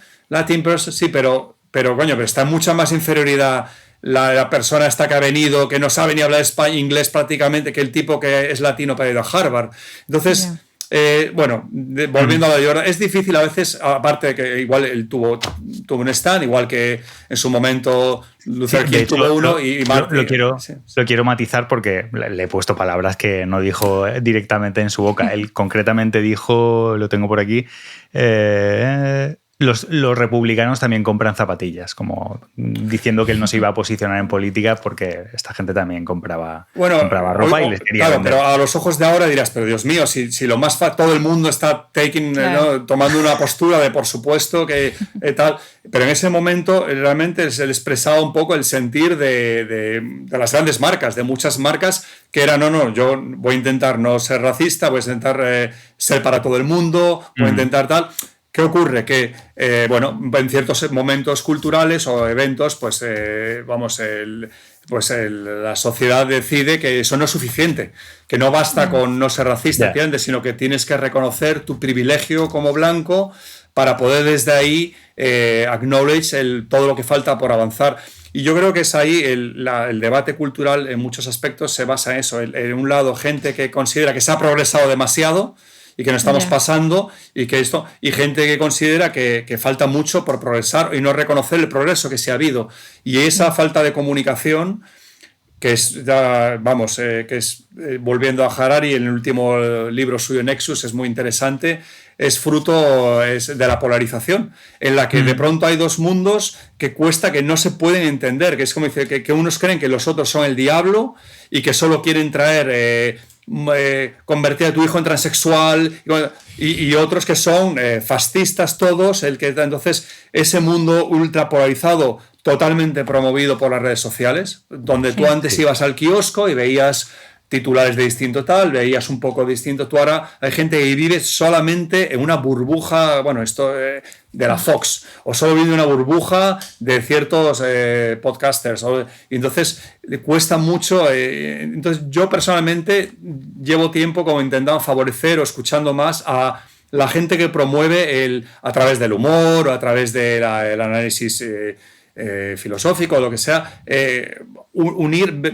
person, sí, pero coño, pero está en mucha más inferioridad la persona esta que ha venido, que no sabe ni hablar inglés prácticamente, que el tipo que es latino para ir a Harvard. Entonces, volviendo a la de Jordan, es difícil a veces, aparte de que igual él tuvo un stand, igual que en su momento Luther King tuvo uno. Lo quiero matizar porque le he puesto palabras que no dijo directamente en su boca. Él concretamente dijo, lo tengo por aquí, Los republicanos también compran zapatillas, como diciendo que él no se iba a posicionar en política porque esta gente también compraba ropa y les quería vender. Pero a los ojos de ahora dirás, pero Dios mío, si lo más todo el mundo está ¿no? tomando una postura de por supuesto que tal. Pero en ese momento realmente se le expresaba un poco el sentir de las grandes marcas, de muchas marcas que era, no, yo voy a intentar no ser racista, voy a intentar ser para todo el mundo, voy a intentar tal. ¿Qué ocurre? Que, en ciertos momentos culturales o eventos, la sociedad decide que eso no es suficiente, que no basta con no ser racista, ¿entiendes? Sino que tienes que reconocer tu privilegio como blanco para poder desde ahí acknowledge todo lo que falta por avanzar. Y yo creo que es ahí el debate cultural en muchos aspectos se basa en eso. En un lado, gente que considera que se ha progresado demasiado y que no estamos pasando y gente que considera que falta mucho por progresar y no reconocer el progreso que se ha habido. Y esa falta de comunicación volviendo a Harari, en el último libro suyo, Nexus, es muy interesante, es fruto de la polarización, en la que de pronto hay dos mundos que no se pueden entender, que es como decir, que unos creen que los otros son el diablo y que solo quieren traer... convertir a tu hijo en transexual y otros que son fascistas todos, entonces ese mundo ultrapolarizado totalmente promovido por las redes sociales, donde tú antes ibas al kiosco y veías titulares de distinto tal, veías un poco distinto. Tú ahora hay gente que vive solamente en una burbuja, de la Fox, o solo vive en una burbuja de ciertos podcasters, y entonces le cuesta mucho. Entonces yo personalmente llevo tiempo como intentando favorecer o escuchando más a la gente que promueve a través del humor o a través del análisis filosófico o lo que sea,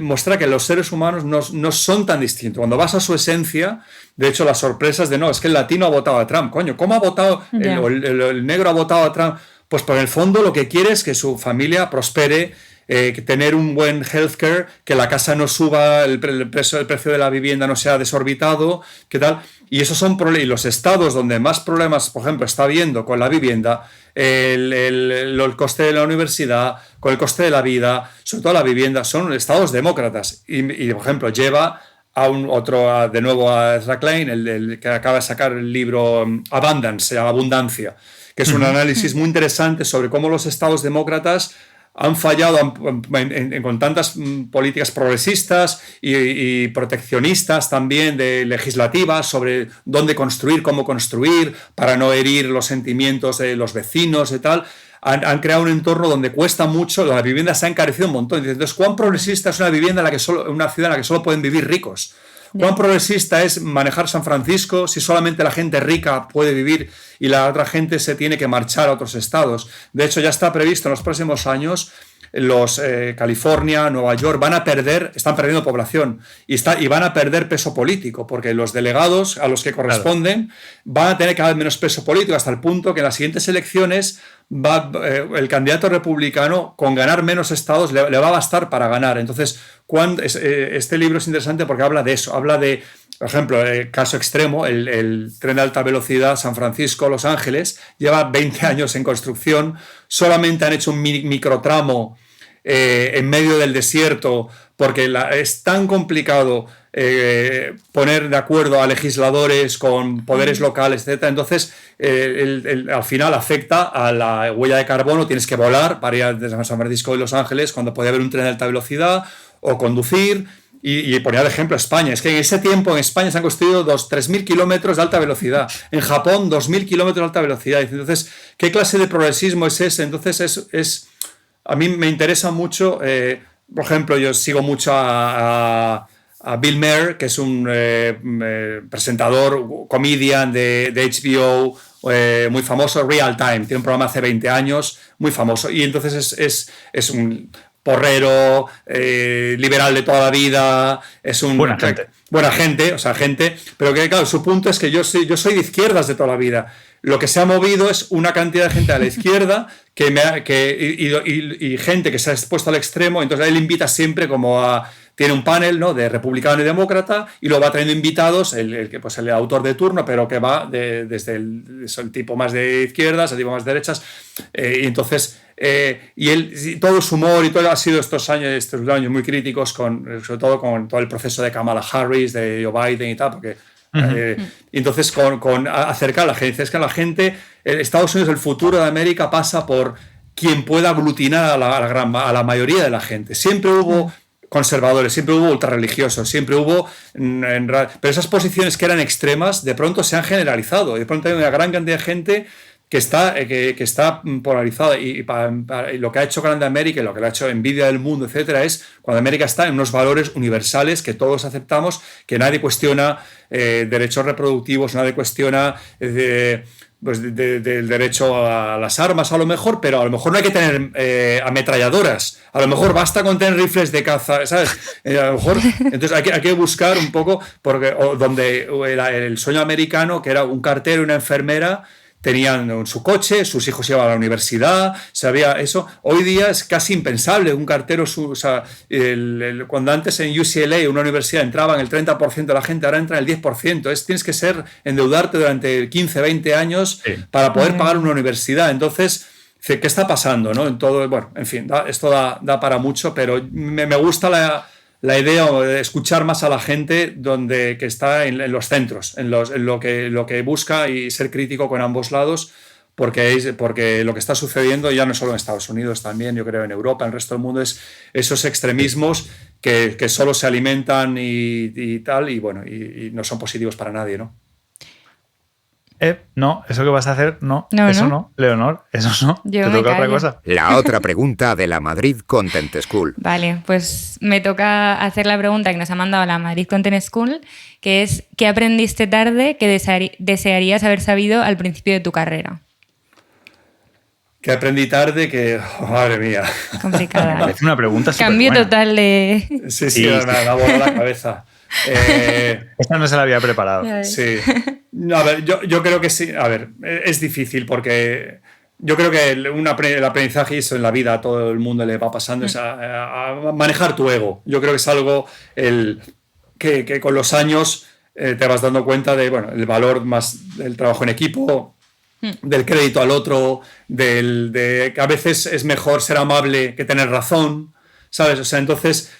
mostrar que los seres humanos no son tan distintos. Cuando vas a su esencia, de hecho las sorpresas es que el latino ha votado a Trump. Coño, ¿cómo ha votado? El negro ha votado a Trump. Pues por el fondo lo que quiere es que su familia prospere, tener un buen healthcare, que la casa no suba, el precio de la vivienda no sea desorbitado, ¿qué tal? Y esos son problemas. Y los estados donde más problemas, por ejemplo, está habiendo con la vivienda, el coste de la universidad, con el coste de la vida, sobre todo la vivienda, son estados demócratas. Y por ejemplo, lleva de nuevo a Ezra Klein, el que acaba de sacar el libro Abundance, se llama Abundancia, que es un análisis muy interesante sobre cómo los estados demócratas han fallado con tantas políticas progresistas y proteccionistas también, legislativas, sobre dónde construir, cómo construir, para no herir los sentimientos de los vecinos y tal. Han creado un entorno donde cuesta mucho, la vivienda se ha encarecido un montón. Entonces, ¿cuán progresista es una vivienda una ciudad en la que solo pueden vivir ricos? ¿Cuán progresista es manejar San Francisco si solamente la gente rica puede vivir y la otra gente se tiene que marchar a otros estados? De hecho, ya está previsto en los próximos años, California, Nueva York están perdiendo población y van a perder peso político, porque los delegados a los que corresponden van a tener cada vez menos peso político, hasta el punto que en las siguientes elecciones el candidato republicano, con ganar menos estados, le va a bastar para ganar. Entonces, este libro es interesante porque habla de eso, habla de, por ejemplo, el caso extremo, el tren de alta velocidad San Francisco-Los Ángeles, lleva 20 años en construcción, solamente han hecho un microtramo en medio del desierto, porque es tan complicado poner de acuerdo a legisladores con poderes locales, etc. Entonces, al final afecta a la huella de carbono. Tienes que volar para ir desde San Francisco y Los Ángeles cuando podía haber un tren de alta velocidad, o conducir. Y ponía de ejemplo España. Es que en ese tiempo en España se han construido 3.000 kilómetros de alta velocidad. En Japón, 2.000 kilómetros de alta velocidad. Entonces, ¿qué clase de progresismo es ese? Entonces, a mí me interesa mucho. Por ejemplo, yo sigo mucho a Bill Maher, que es un presentador, comedian de HBO, muy famoso, Real Time. Tiene un programa hace 20 años, muy famoso. Y entonces es un porrero, liberal de toda la vida, es un... Buena gente, pero que claro, su punto es que yo soy de izquierdas de toda la vida. Lo que se ha movido es una cantidad de gente a la izquierda y gente que se ha expuesto al extremo. Entonces él invita siempre como a tiene un panel, ¿no?, de republicano y demócrata, y lo va trayendo invitados, el autor de turno, pero que va desde el tipo más de izquierdas, el tipo más de derechas, y entonces... y todo su humor y todo ha sido estos años muy críticos, sobre todo con todo el proceso de Kamala Harris, de Joe Biden y tal, porque entonces con acercar a la gente, es que la gente, Estados Unidos, el futuro de América pasa por quien pueda aglutinar a la mayoría de la gente. Siempre hubo conservadores, siempre hubo ultrarreligiosos, siempre hubo... Pero esas posiciones que eran extremas de pronto se han generalizado, y de pronto hay una gran cantidad de gente que está polarizada, y lo que ha hecho grande América y lo que le ha hecho envidia del mundo, etcétera, es cuando América está en unos valores universales que todos aceptamos, que nadie cuestiona derechos reproductivos, nadie cuestiona del derecho a las armas, a lo mejor, pero a lo mejor no hay que tener ametralladoras, a lo mejor basta con tener rifles de caza, ¿sabes? A lo mejor, entonces hay que buscar un poco, porque donde el sueño americano, que era un cartero y una enfermera, tenían su coche, sus hijos iban a la universidad, sabía eso. Hoy día es casi impensable un cartero, cuando antes en UCLA, una universidad, entraban el 30% de la gente, ahora entra el 10%. Tienes que endeudarte durante 15, 20 años para poder pagar una universidad. Entonces, ¿qué está pasando, no? En todo, bueno, en fin, esto da para mucho, pero me gusta la idea de escuchar más a la gente que está en los centros, en lo que busca, y ser crítico con ambos lados, porque lo que está sucediendo ya no solo en Estados Unidos, también yo creo en Europa, en el resto del mundo, es esos extremismos que solo se alimentan y tal, y bueno, y no son positivos para nadie, ¿no? No, eso que vas a hacer, no, Leonor, eso no. Yo te toca otra cosa. La otra pregunta de la Madrid Content School. Vale, pues me toca hacer la pregunta que nos ha mandado la Madrid Content School, que es: ¿qué aprendiste tarde que desearías haber sabido al principio de tu carrera? Que aprendí tarde que... Oh, madre mía. Complicada. Parece una pregunta súper Cambio buena. total de... Sí, me ha volado la cabeza. Esta no se la había preparado. Sí. A ver, yo creo que sí. A ver, es difícil porque yo creo que el aprendizaje, y eso en la vida a todo el mundo le va pasando, es a manejar tu ego. Yo creo que es algo que con los años te vas dando cuenta de, bueno, el valor más del trabajo en equipo, del crédito al otro, de que a veces es mejor ser amable que tener razón, ¿sabes? O sea, entonces...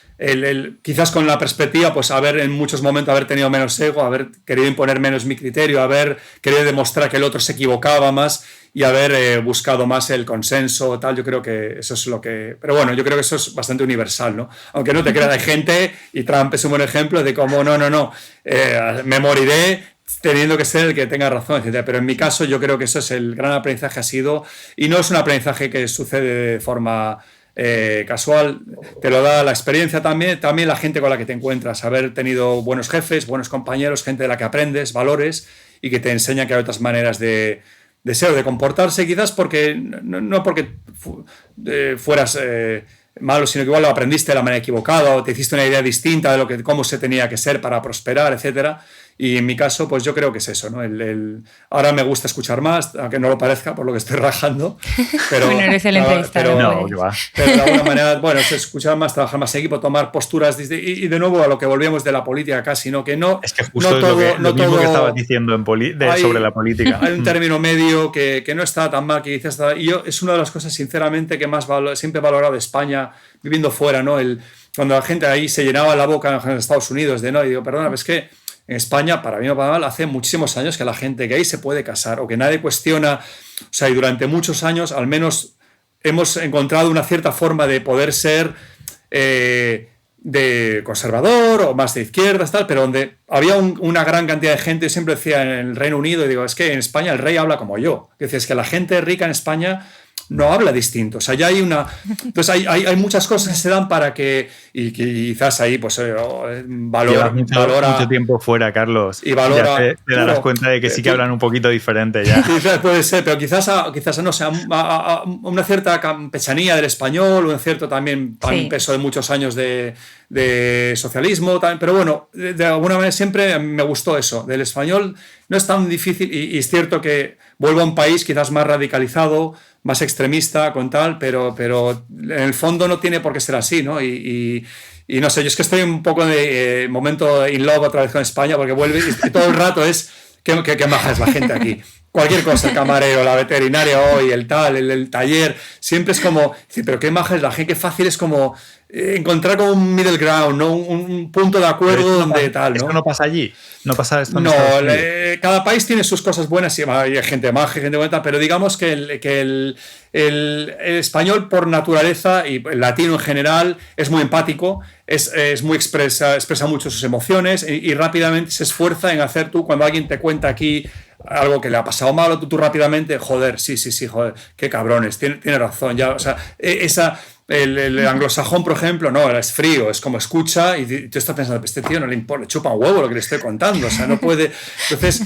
quizás con la perspectiva, pues en muchos momentos haber tenido menos ego, haber querido imponer menos mi criterio, haber querido demostrar que el otro se equivocaba más y haber buscado más el consenso, tal. Yo creo que eso es lo que... Pero bueno, yo creo que eso es bastante universal, ¿no? Aunque no te creas, hay gente, y Trump es un buen ejemplo de cómo me moriré teniendo que ser el que tenga razón, etc. Pero en mi caso yo creo que eso es el gran aprendizaje, ha sido, y no es un aprendizaje que sucede de forma... casual, te lo da la experiencia también la gente con la que te encuentras, haber tenido buenos jefes, buenos compañeros, gente de la que aprendes, valores, y que te enseña que hay otras maneras de ser o de comportarse, quizás porque no porque fueras malo, sino que igual lo aprendiste de la manera equivocada o te hiciste una idea distinta de cómo se tenía que ser para prosperar, etcétera. Y en mi caso, pues yo creo que es eso, ¿no? Ahora me gusta escuchar más, aunque no lo parezca por lo que estoy rajando. Pero, bueno, eres el entrevistado. Pero de alguna manera, bueno, es escuchar más, trabajar más en equipo, tomar posturas. Y de nuevo a lo que volvíamos de la política casi, ¿no? Que no. Es que justo no todo, es lo mismo que estabas diciendo sobre la política. Hay un término medio que no está tan mal, que dices. Y yo, es una de las cosas, sinceramente, que más siempre he valorado de España, viviendo fuera, ¿no? Cuando la gente ahí se llenaba la boca en Estados Unidos y digo, perdona, es que en España, para bien o para mal, hace muchísimos años que la gente gay se puede casar, o que nadie cuestiona. O sea, y durante muchos años, al menos, hemos encontrado una cierta forma de poder ser de conservador o más de izquierdas, tal, pero donde había una gran cantidad de gente. Yo siempre decía en el Reino Unido, y digo, es que en España el rey habla como yo. Es que la gente rica en España no habla distinto. O sea, ya hay una... Entonces hay muchas cosas que se dan para que... Y quizás ahí pues valora mucho tiempo fuera, Carlos. Y valora... Ya te darás cuenta de que sí que hablan un poquito diferente ya. Quizás puede ser, pero quizás no sé, una cierta campechanía del español, un cierto también peso de muchos años de socialismo, también, pero bueno, de alguna manera siempre me gustó eso, del español. No es tan difícil, y es cierto que vuelvo a un país quizás más radicalizado, más extremista con tal, pero en el fondo no tiene por qué ser así, ¿no? Y Y no sé, yo es que estoy un poco de momento in love otra vez con España, porque vuelve y todo el rato es qué maja es la gente aquí. Cualquier cosa, el camarero, la veterinaria hoy, el tal, el taller, siempre es como, pero qué maja es la gente, qué fácil es como encontrar como un middle ground, ¿no? Un punto de acuerdo donde tal, ¿no? ¿Esto no pasa allí? ¿No pasa esto en No, Estados Unidos? cada país tiene sus cosas buenas y hay gente maja, gente buena, pero digamos que el español por naturaleza y el latino en general es muy empático, es muy expresa mucho sus emociones y rápidamente se esfuerza en hacer tú, cuando alguien te cuenta aquí algo que le ha pasado mal, tú rápidamente, joder, sí, joder, qué cabrones, tiene razón, ya, o sea, el anglosajón, por ejemplo, no, es frío, es como escucha y tú estás pensando, este tío no le importa, le chupa un huevo lo que le estoy contando, o sea, no puede. Entonces,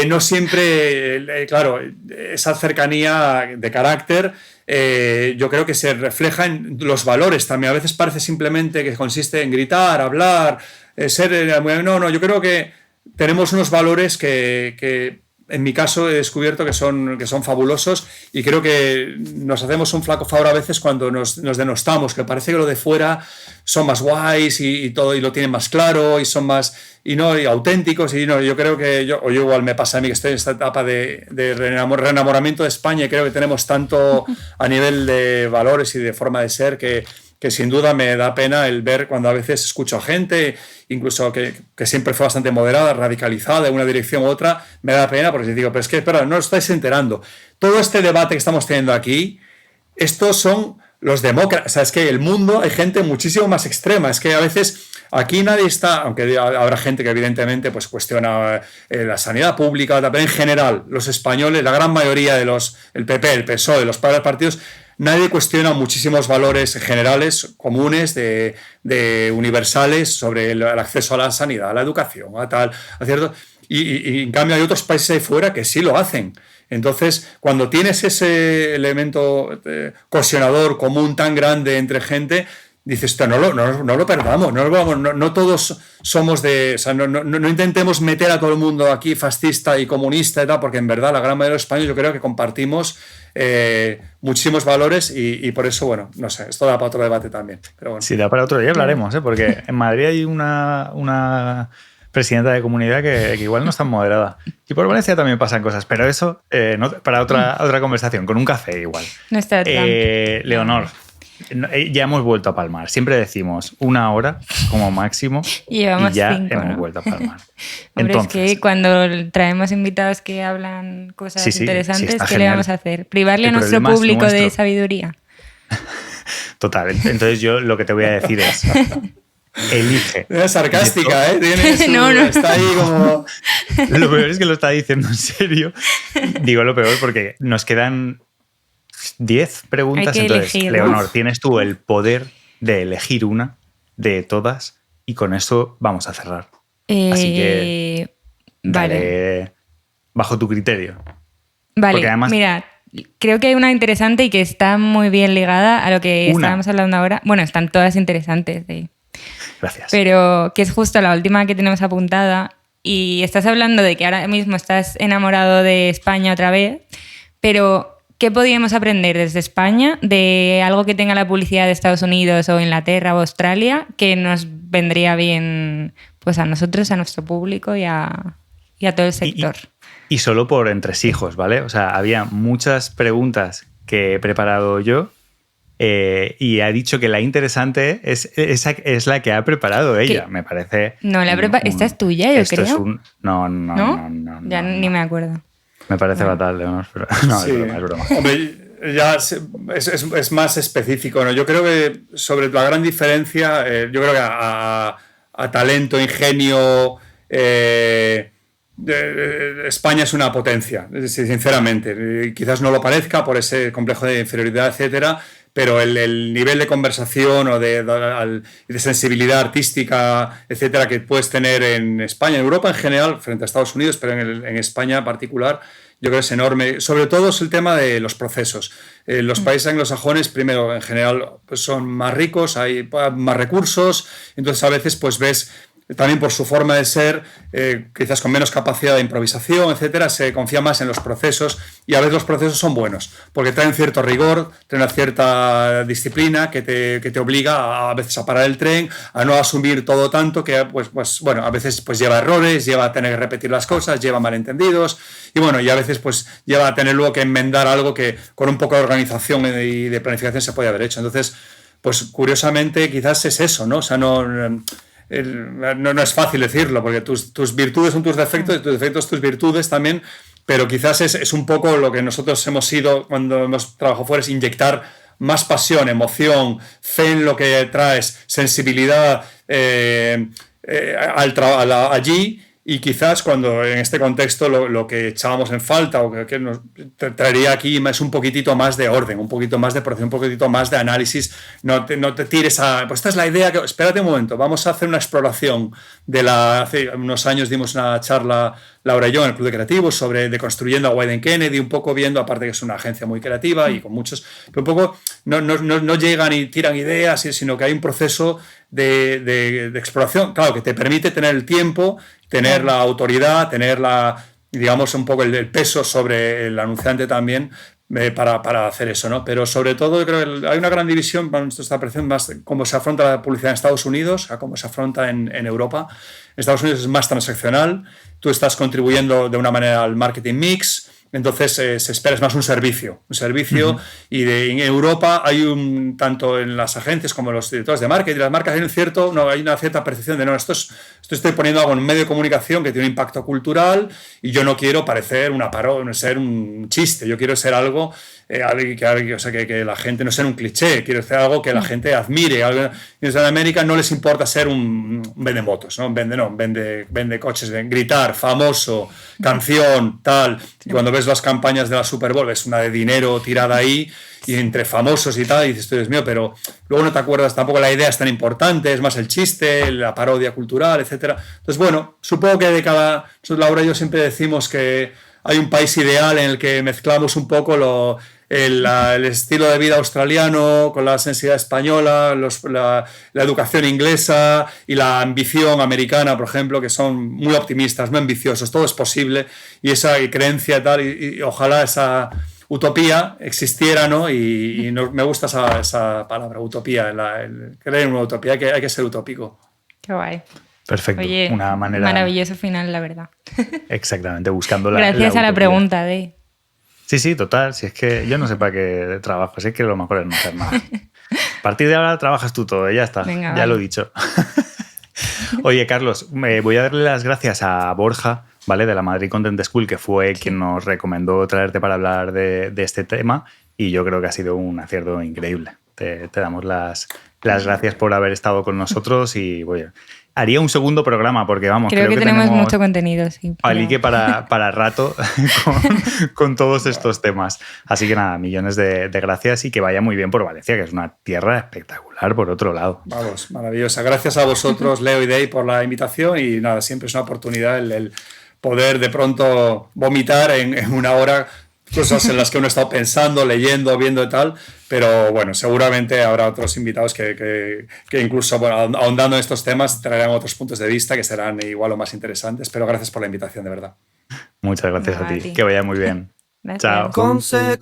no siempre, claro, esa cercanía de carácter, yo creo que se refleja en los valores también. A veces parece simplemente que consiste en gritar, hablar, no, yo creo que tenemos unos valores que en mi caso he descubierto que son fabulosos y creo que nos hacemos un flaco favor a veces cuando nos denostamos, que parece que lo de fuera son más guays y todo y lo tienen más claro y son más y auténticos y no, yo creo que yo igual me pasa a mí que estoy en esta etapa de reenamoramiento de España y creo que tenemos tanto a nivel de valores y de forma de ser que sin duda me da pena el ver cuando a veces escucho a gente, incluso que siempre fue bastante moderada, radicalizada de una dirección u otra, me da pena porque digo, pero es que, espera, no os estáis enterando. Todo este debate que estamos teniendo aquí, estos son los demócratas. O sea, es que el mundo hay gente muchísimo más extrema. Es que a veces aquí nadie está, aunque habrá gente que evidentemente pues cuestiona la sanidad pública, pero en general los españoles, la gran mayoría de el PP, el PSOE, los partidos, nadie cuestiona muchísimos valores generales, comunes, de universales sobre el acceso a la sanidad, a la educación, a cierto. Y en cambio hay otros países ahí fuera que sí lo hacen. Entonces, cuando tienes ese elemento cohesionador común tan grande entre gente, dices, no lo perdamos, no todos somos de... O sea, no intentemos meter a todo el mundo aquí fascista y comunista y tal, porque en verdad la gran mayoría de los españoles yo creo que compartimos muchísimos valores y por eso, bueno, no sé, esto da para otro debate también. Pero bueno. Sí, da para otro día, hablaremos, porque en Madrid hay una presidenta de comunidad que igual no es tan moderada. Y por Valencia también pasan cosas, pero eso para otra conversación, con un café igual. No está Leonor, ya hemos vuelto a palmar. Siempre decimos 1 hora como máximo y ya 5, hemos ¿no? vuelto a palmar. Hombre, Entonces, es que cuando traemos invitados que hablan cosas interesantes, ¿qué genial. le vamos a hacer? ¿Privarle a nuestro problema es público de nuestro. Sabiduría? Total. Entonces yo lo que te voy a decir es... Elige. Es sarcástica, ¿eh? No. Está ahí como... Lo peor es que lo está diciendo en serio. Digo lo peor porque nos quedan 10 preguntas. Hay que entonces, elegir, Leonor, ¿no? tienes tú el poder de elegir una de todas y con eso vamos a cerrar. Así que Vale. bajo tu criterio. Vale, Porque además, mira, creo que hay una interesante y que está muy bien ligada a lo que estábamos hablando ahora. Bueno, están todas interesantes. Gracias. Pero que es justo la última que tenemos apuntada y estás hablando de que ahora mismo estás enamorado de España otra vez, pero ¿qué podríamos aprender desde España de algo que tenga la publicidad de Estados Unidos o Inglaterra o Australia que nos vendría bien pues a nosotros, a nuestro público y a todo el sector? Y solo por entresijos, ¿vale? O sea, había muchas preguntas que he preparado yo. Y ha dicho que la interesante es la que ha preparado ella, me parece. No, esta es tuya, yo creo. Es no. Ya ni me acuerdo. Me parece fatal, Leonor, pero no, Sí. es broma. Hombre, ya es más específico, ¿no? Yo creo que sobre la gran diferencia, yo creo que a talento, ingenio, España es una potencia, sinceramente. Quizás no lo parezca por ese complejo de inferioridad, etcétera, pero el nivel de conversación o de sensibilidad artística, etcétera, que puedes tener en España, en Europa en general, frente a Estados Unidos, pero en España en particular, yo creo que es enorme. Sobre todo es el tema de los procesos. Los países anglosajones, primero, en general, pues son más ricos, hay más recursos, entonces a veces pues ves también por su forma de ser, quizás con menos capacidad de improvisación, etcétera, se confía más en los procesos y a veces los procesos son buenos porque traen cierto rigor, traen una cierta disciplina que te obliga a veces a parar el tren, a no asumir todo tanto que pues bueno, a veces pues lleva errores, lleva a tener que repetir las cosas, lleva malentendidos y bueno, y a veces pues lleva a tener luego que enmendar algo que con un poco de organización y de planificación se puede haber hecho. Entonces, pues curiosamente quizás es eso, ¿no? O sea, no es fácil decirlo, porque tus virtudes son tus defectos y tus defectos tus virtudes también, pero quizás es un poco lo que nosotros hemos sido cuando hemos trabajado fuera, es inyectar más pasión, emoción, fe en lo que traes, sensibilidad allí. Y quizás cuando en este contexto lo que echábamos en falta o que nos traería aquí es un poquitito más de orden, un poquito más de proceso, un poquitito más de análisis. No te tires a... Pues esta es la idea, que espérate un momento, vamos a hacer una exploración hace unos años dimos una charla, Laura y yo, en el Club de Creativos, sobre deconstruyendo a Wieden Kennedy, un poco viendo, aparte que es una agencia muy creativa y con muchos... Pero un poco no llegan y tiran ideas, sino que hay un proceso de exploración, claro, que te permite tener el tiempo, tener la autoridad, tener digamos, un poco el peso sobre el anunciante también para hacer eso, ¿no? Pero sobre todo yo creo que hay una gran división, para nuestra percepción, más cómo se afronta la publicidad en Estados Unidos a cómo se afronta en Europa. En Estados Unidos es más transaccional, tú estás contribuyendo de una manera al marketing mix, entonces se espera es más un servicio y en Europa hay tanto en las agencias como los directores de marketing, las marcas hay una cierta percepción de esto estoy poniendo algo en un medio de comunicación que tiene un impacto cultural y yo no quiero parecer ser un chiste, yo quiero ser algo que la gente no sea un cliché, quiero ser algo que la gente admire. En América no les importa ser un vendemotos, ¿no? Vende coches, gritar, famoso, canción, tal. Y cuando ves las campañas de la Super Bowl, ves una de dinero tirada ahí y entre famosos y tal, y dices, Dios mío, pero luego no te acuerdas, tampoco la idea es tan importante, es más el chiste, la parodia cultural, etcétera. Entonces, bueno, supongo que nosotros, Laura y yo siempre decimos que hay un país ideal en el que mezclamos un poco el estilo de vida australiano con la sensibilidad española, la educación inglesa y la ambición americana, por ejemplo, que son muy optimistas, muy ambiciosos, todo es posible, y esa creencia y tal, y ojalá esa utopía existiera, ¿no? Y me gusta esa palabra, utopía, creer en una utopía, hay que ser utópico. Qué guay. Perfecto. Oye, una manera... maravilloso final, la verdad. Exactamente, buscando Gracias a la pregunta, Dey. Sí, total. Si es que yo no sé para qué trabajo, si es que lo mejor es no hacer nada. A partir de ahora trabajas tú todo, ya está. Venga, ya lo he dicho. Oye, Carlos, voy a darle las gracias a Borja, ¿vale? De la Madrid Content School, que fue quien nos recomendó traerte para hablar de este tema, y yo creo que ha sido un acierto increíble. Te damos las gracias por haber estado con nosotros y haría un segundo programa porque, vamos, creo que tenemos mucho contenido, sí. Palique para rato con todos estos temas. Así que nada, millones de gracias y que vaya muy bien por Valencia, que es una tierra espectacular por otro lado. Vamos, maravillosa. Gracias a vosotros, Leo y Dey, por la invitación y nada, siempre es una oportunidad el poder de pronto vomitar en una hora cosas en las que uno ha estado pensando, leyendo, viendo y tal, pero bueno, seguramente habrá otros invitados que incluso ahondando en estos temas traerán otros puntos de vista que serán igual o más interesantes, pero gracias por la invitación, de verdad. Muchas gracias a ti, que vaya muy bien. Gracias. Chao. Conce.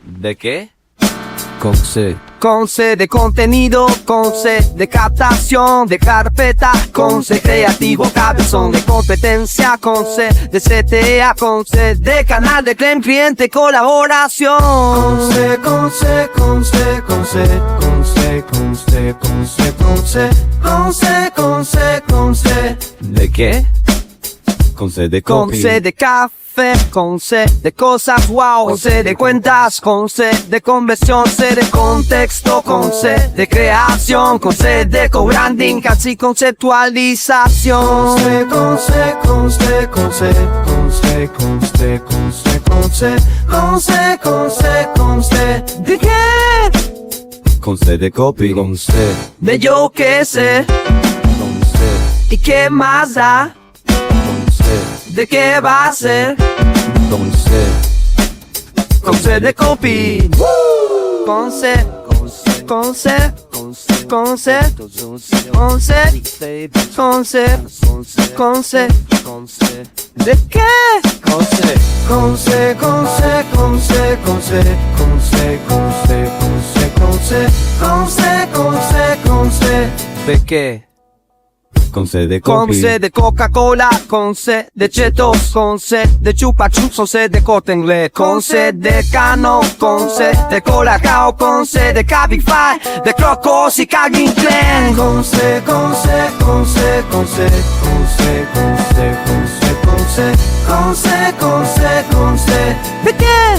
¿De qué? Conce de contenido, conce de captación, de carpeta, conce creativo, cabezón de competencia, conce de CTA, conce de canal de cliente, colaboración. Conce. ¿De qué? Conce de café, conce de cosas wow, conce de cuentas, conce de conversión, conce de contexto, conce de creación, conce de co-branding, casi conceptualización. Conce. ¿De qué? Conce de copy, conce de yo qué sé, conce. ¿Y qué más da? ¿De qué va a ser? Conce de copy. con C, con C, con C, con C, con C, con C, con C, ¿de qué? Con C, con C, con C, con C, con C, con C, con C, con C, con C, con C, con C, con C, ¿de qué? Con C de Con C de Coca-Cola, con C de Cheetos, con C de Chupa Chups, con C de Corte Inglés, con C de Cano, con C de Colacao, con C de Cabify, de Crocos y Calvin Klein, con C, con C, con C, con C, con C, con C, con C, con C, con C, con C, con C, ¿de qué?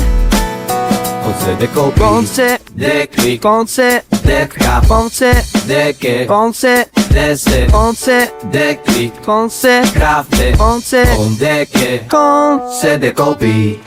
Con C de copy, Con C de click, con C de cap, con C de que, con C de C, con C de click, con C craft, de con C con de que, con C de copy.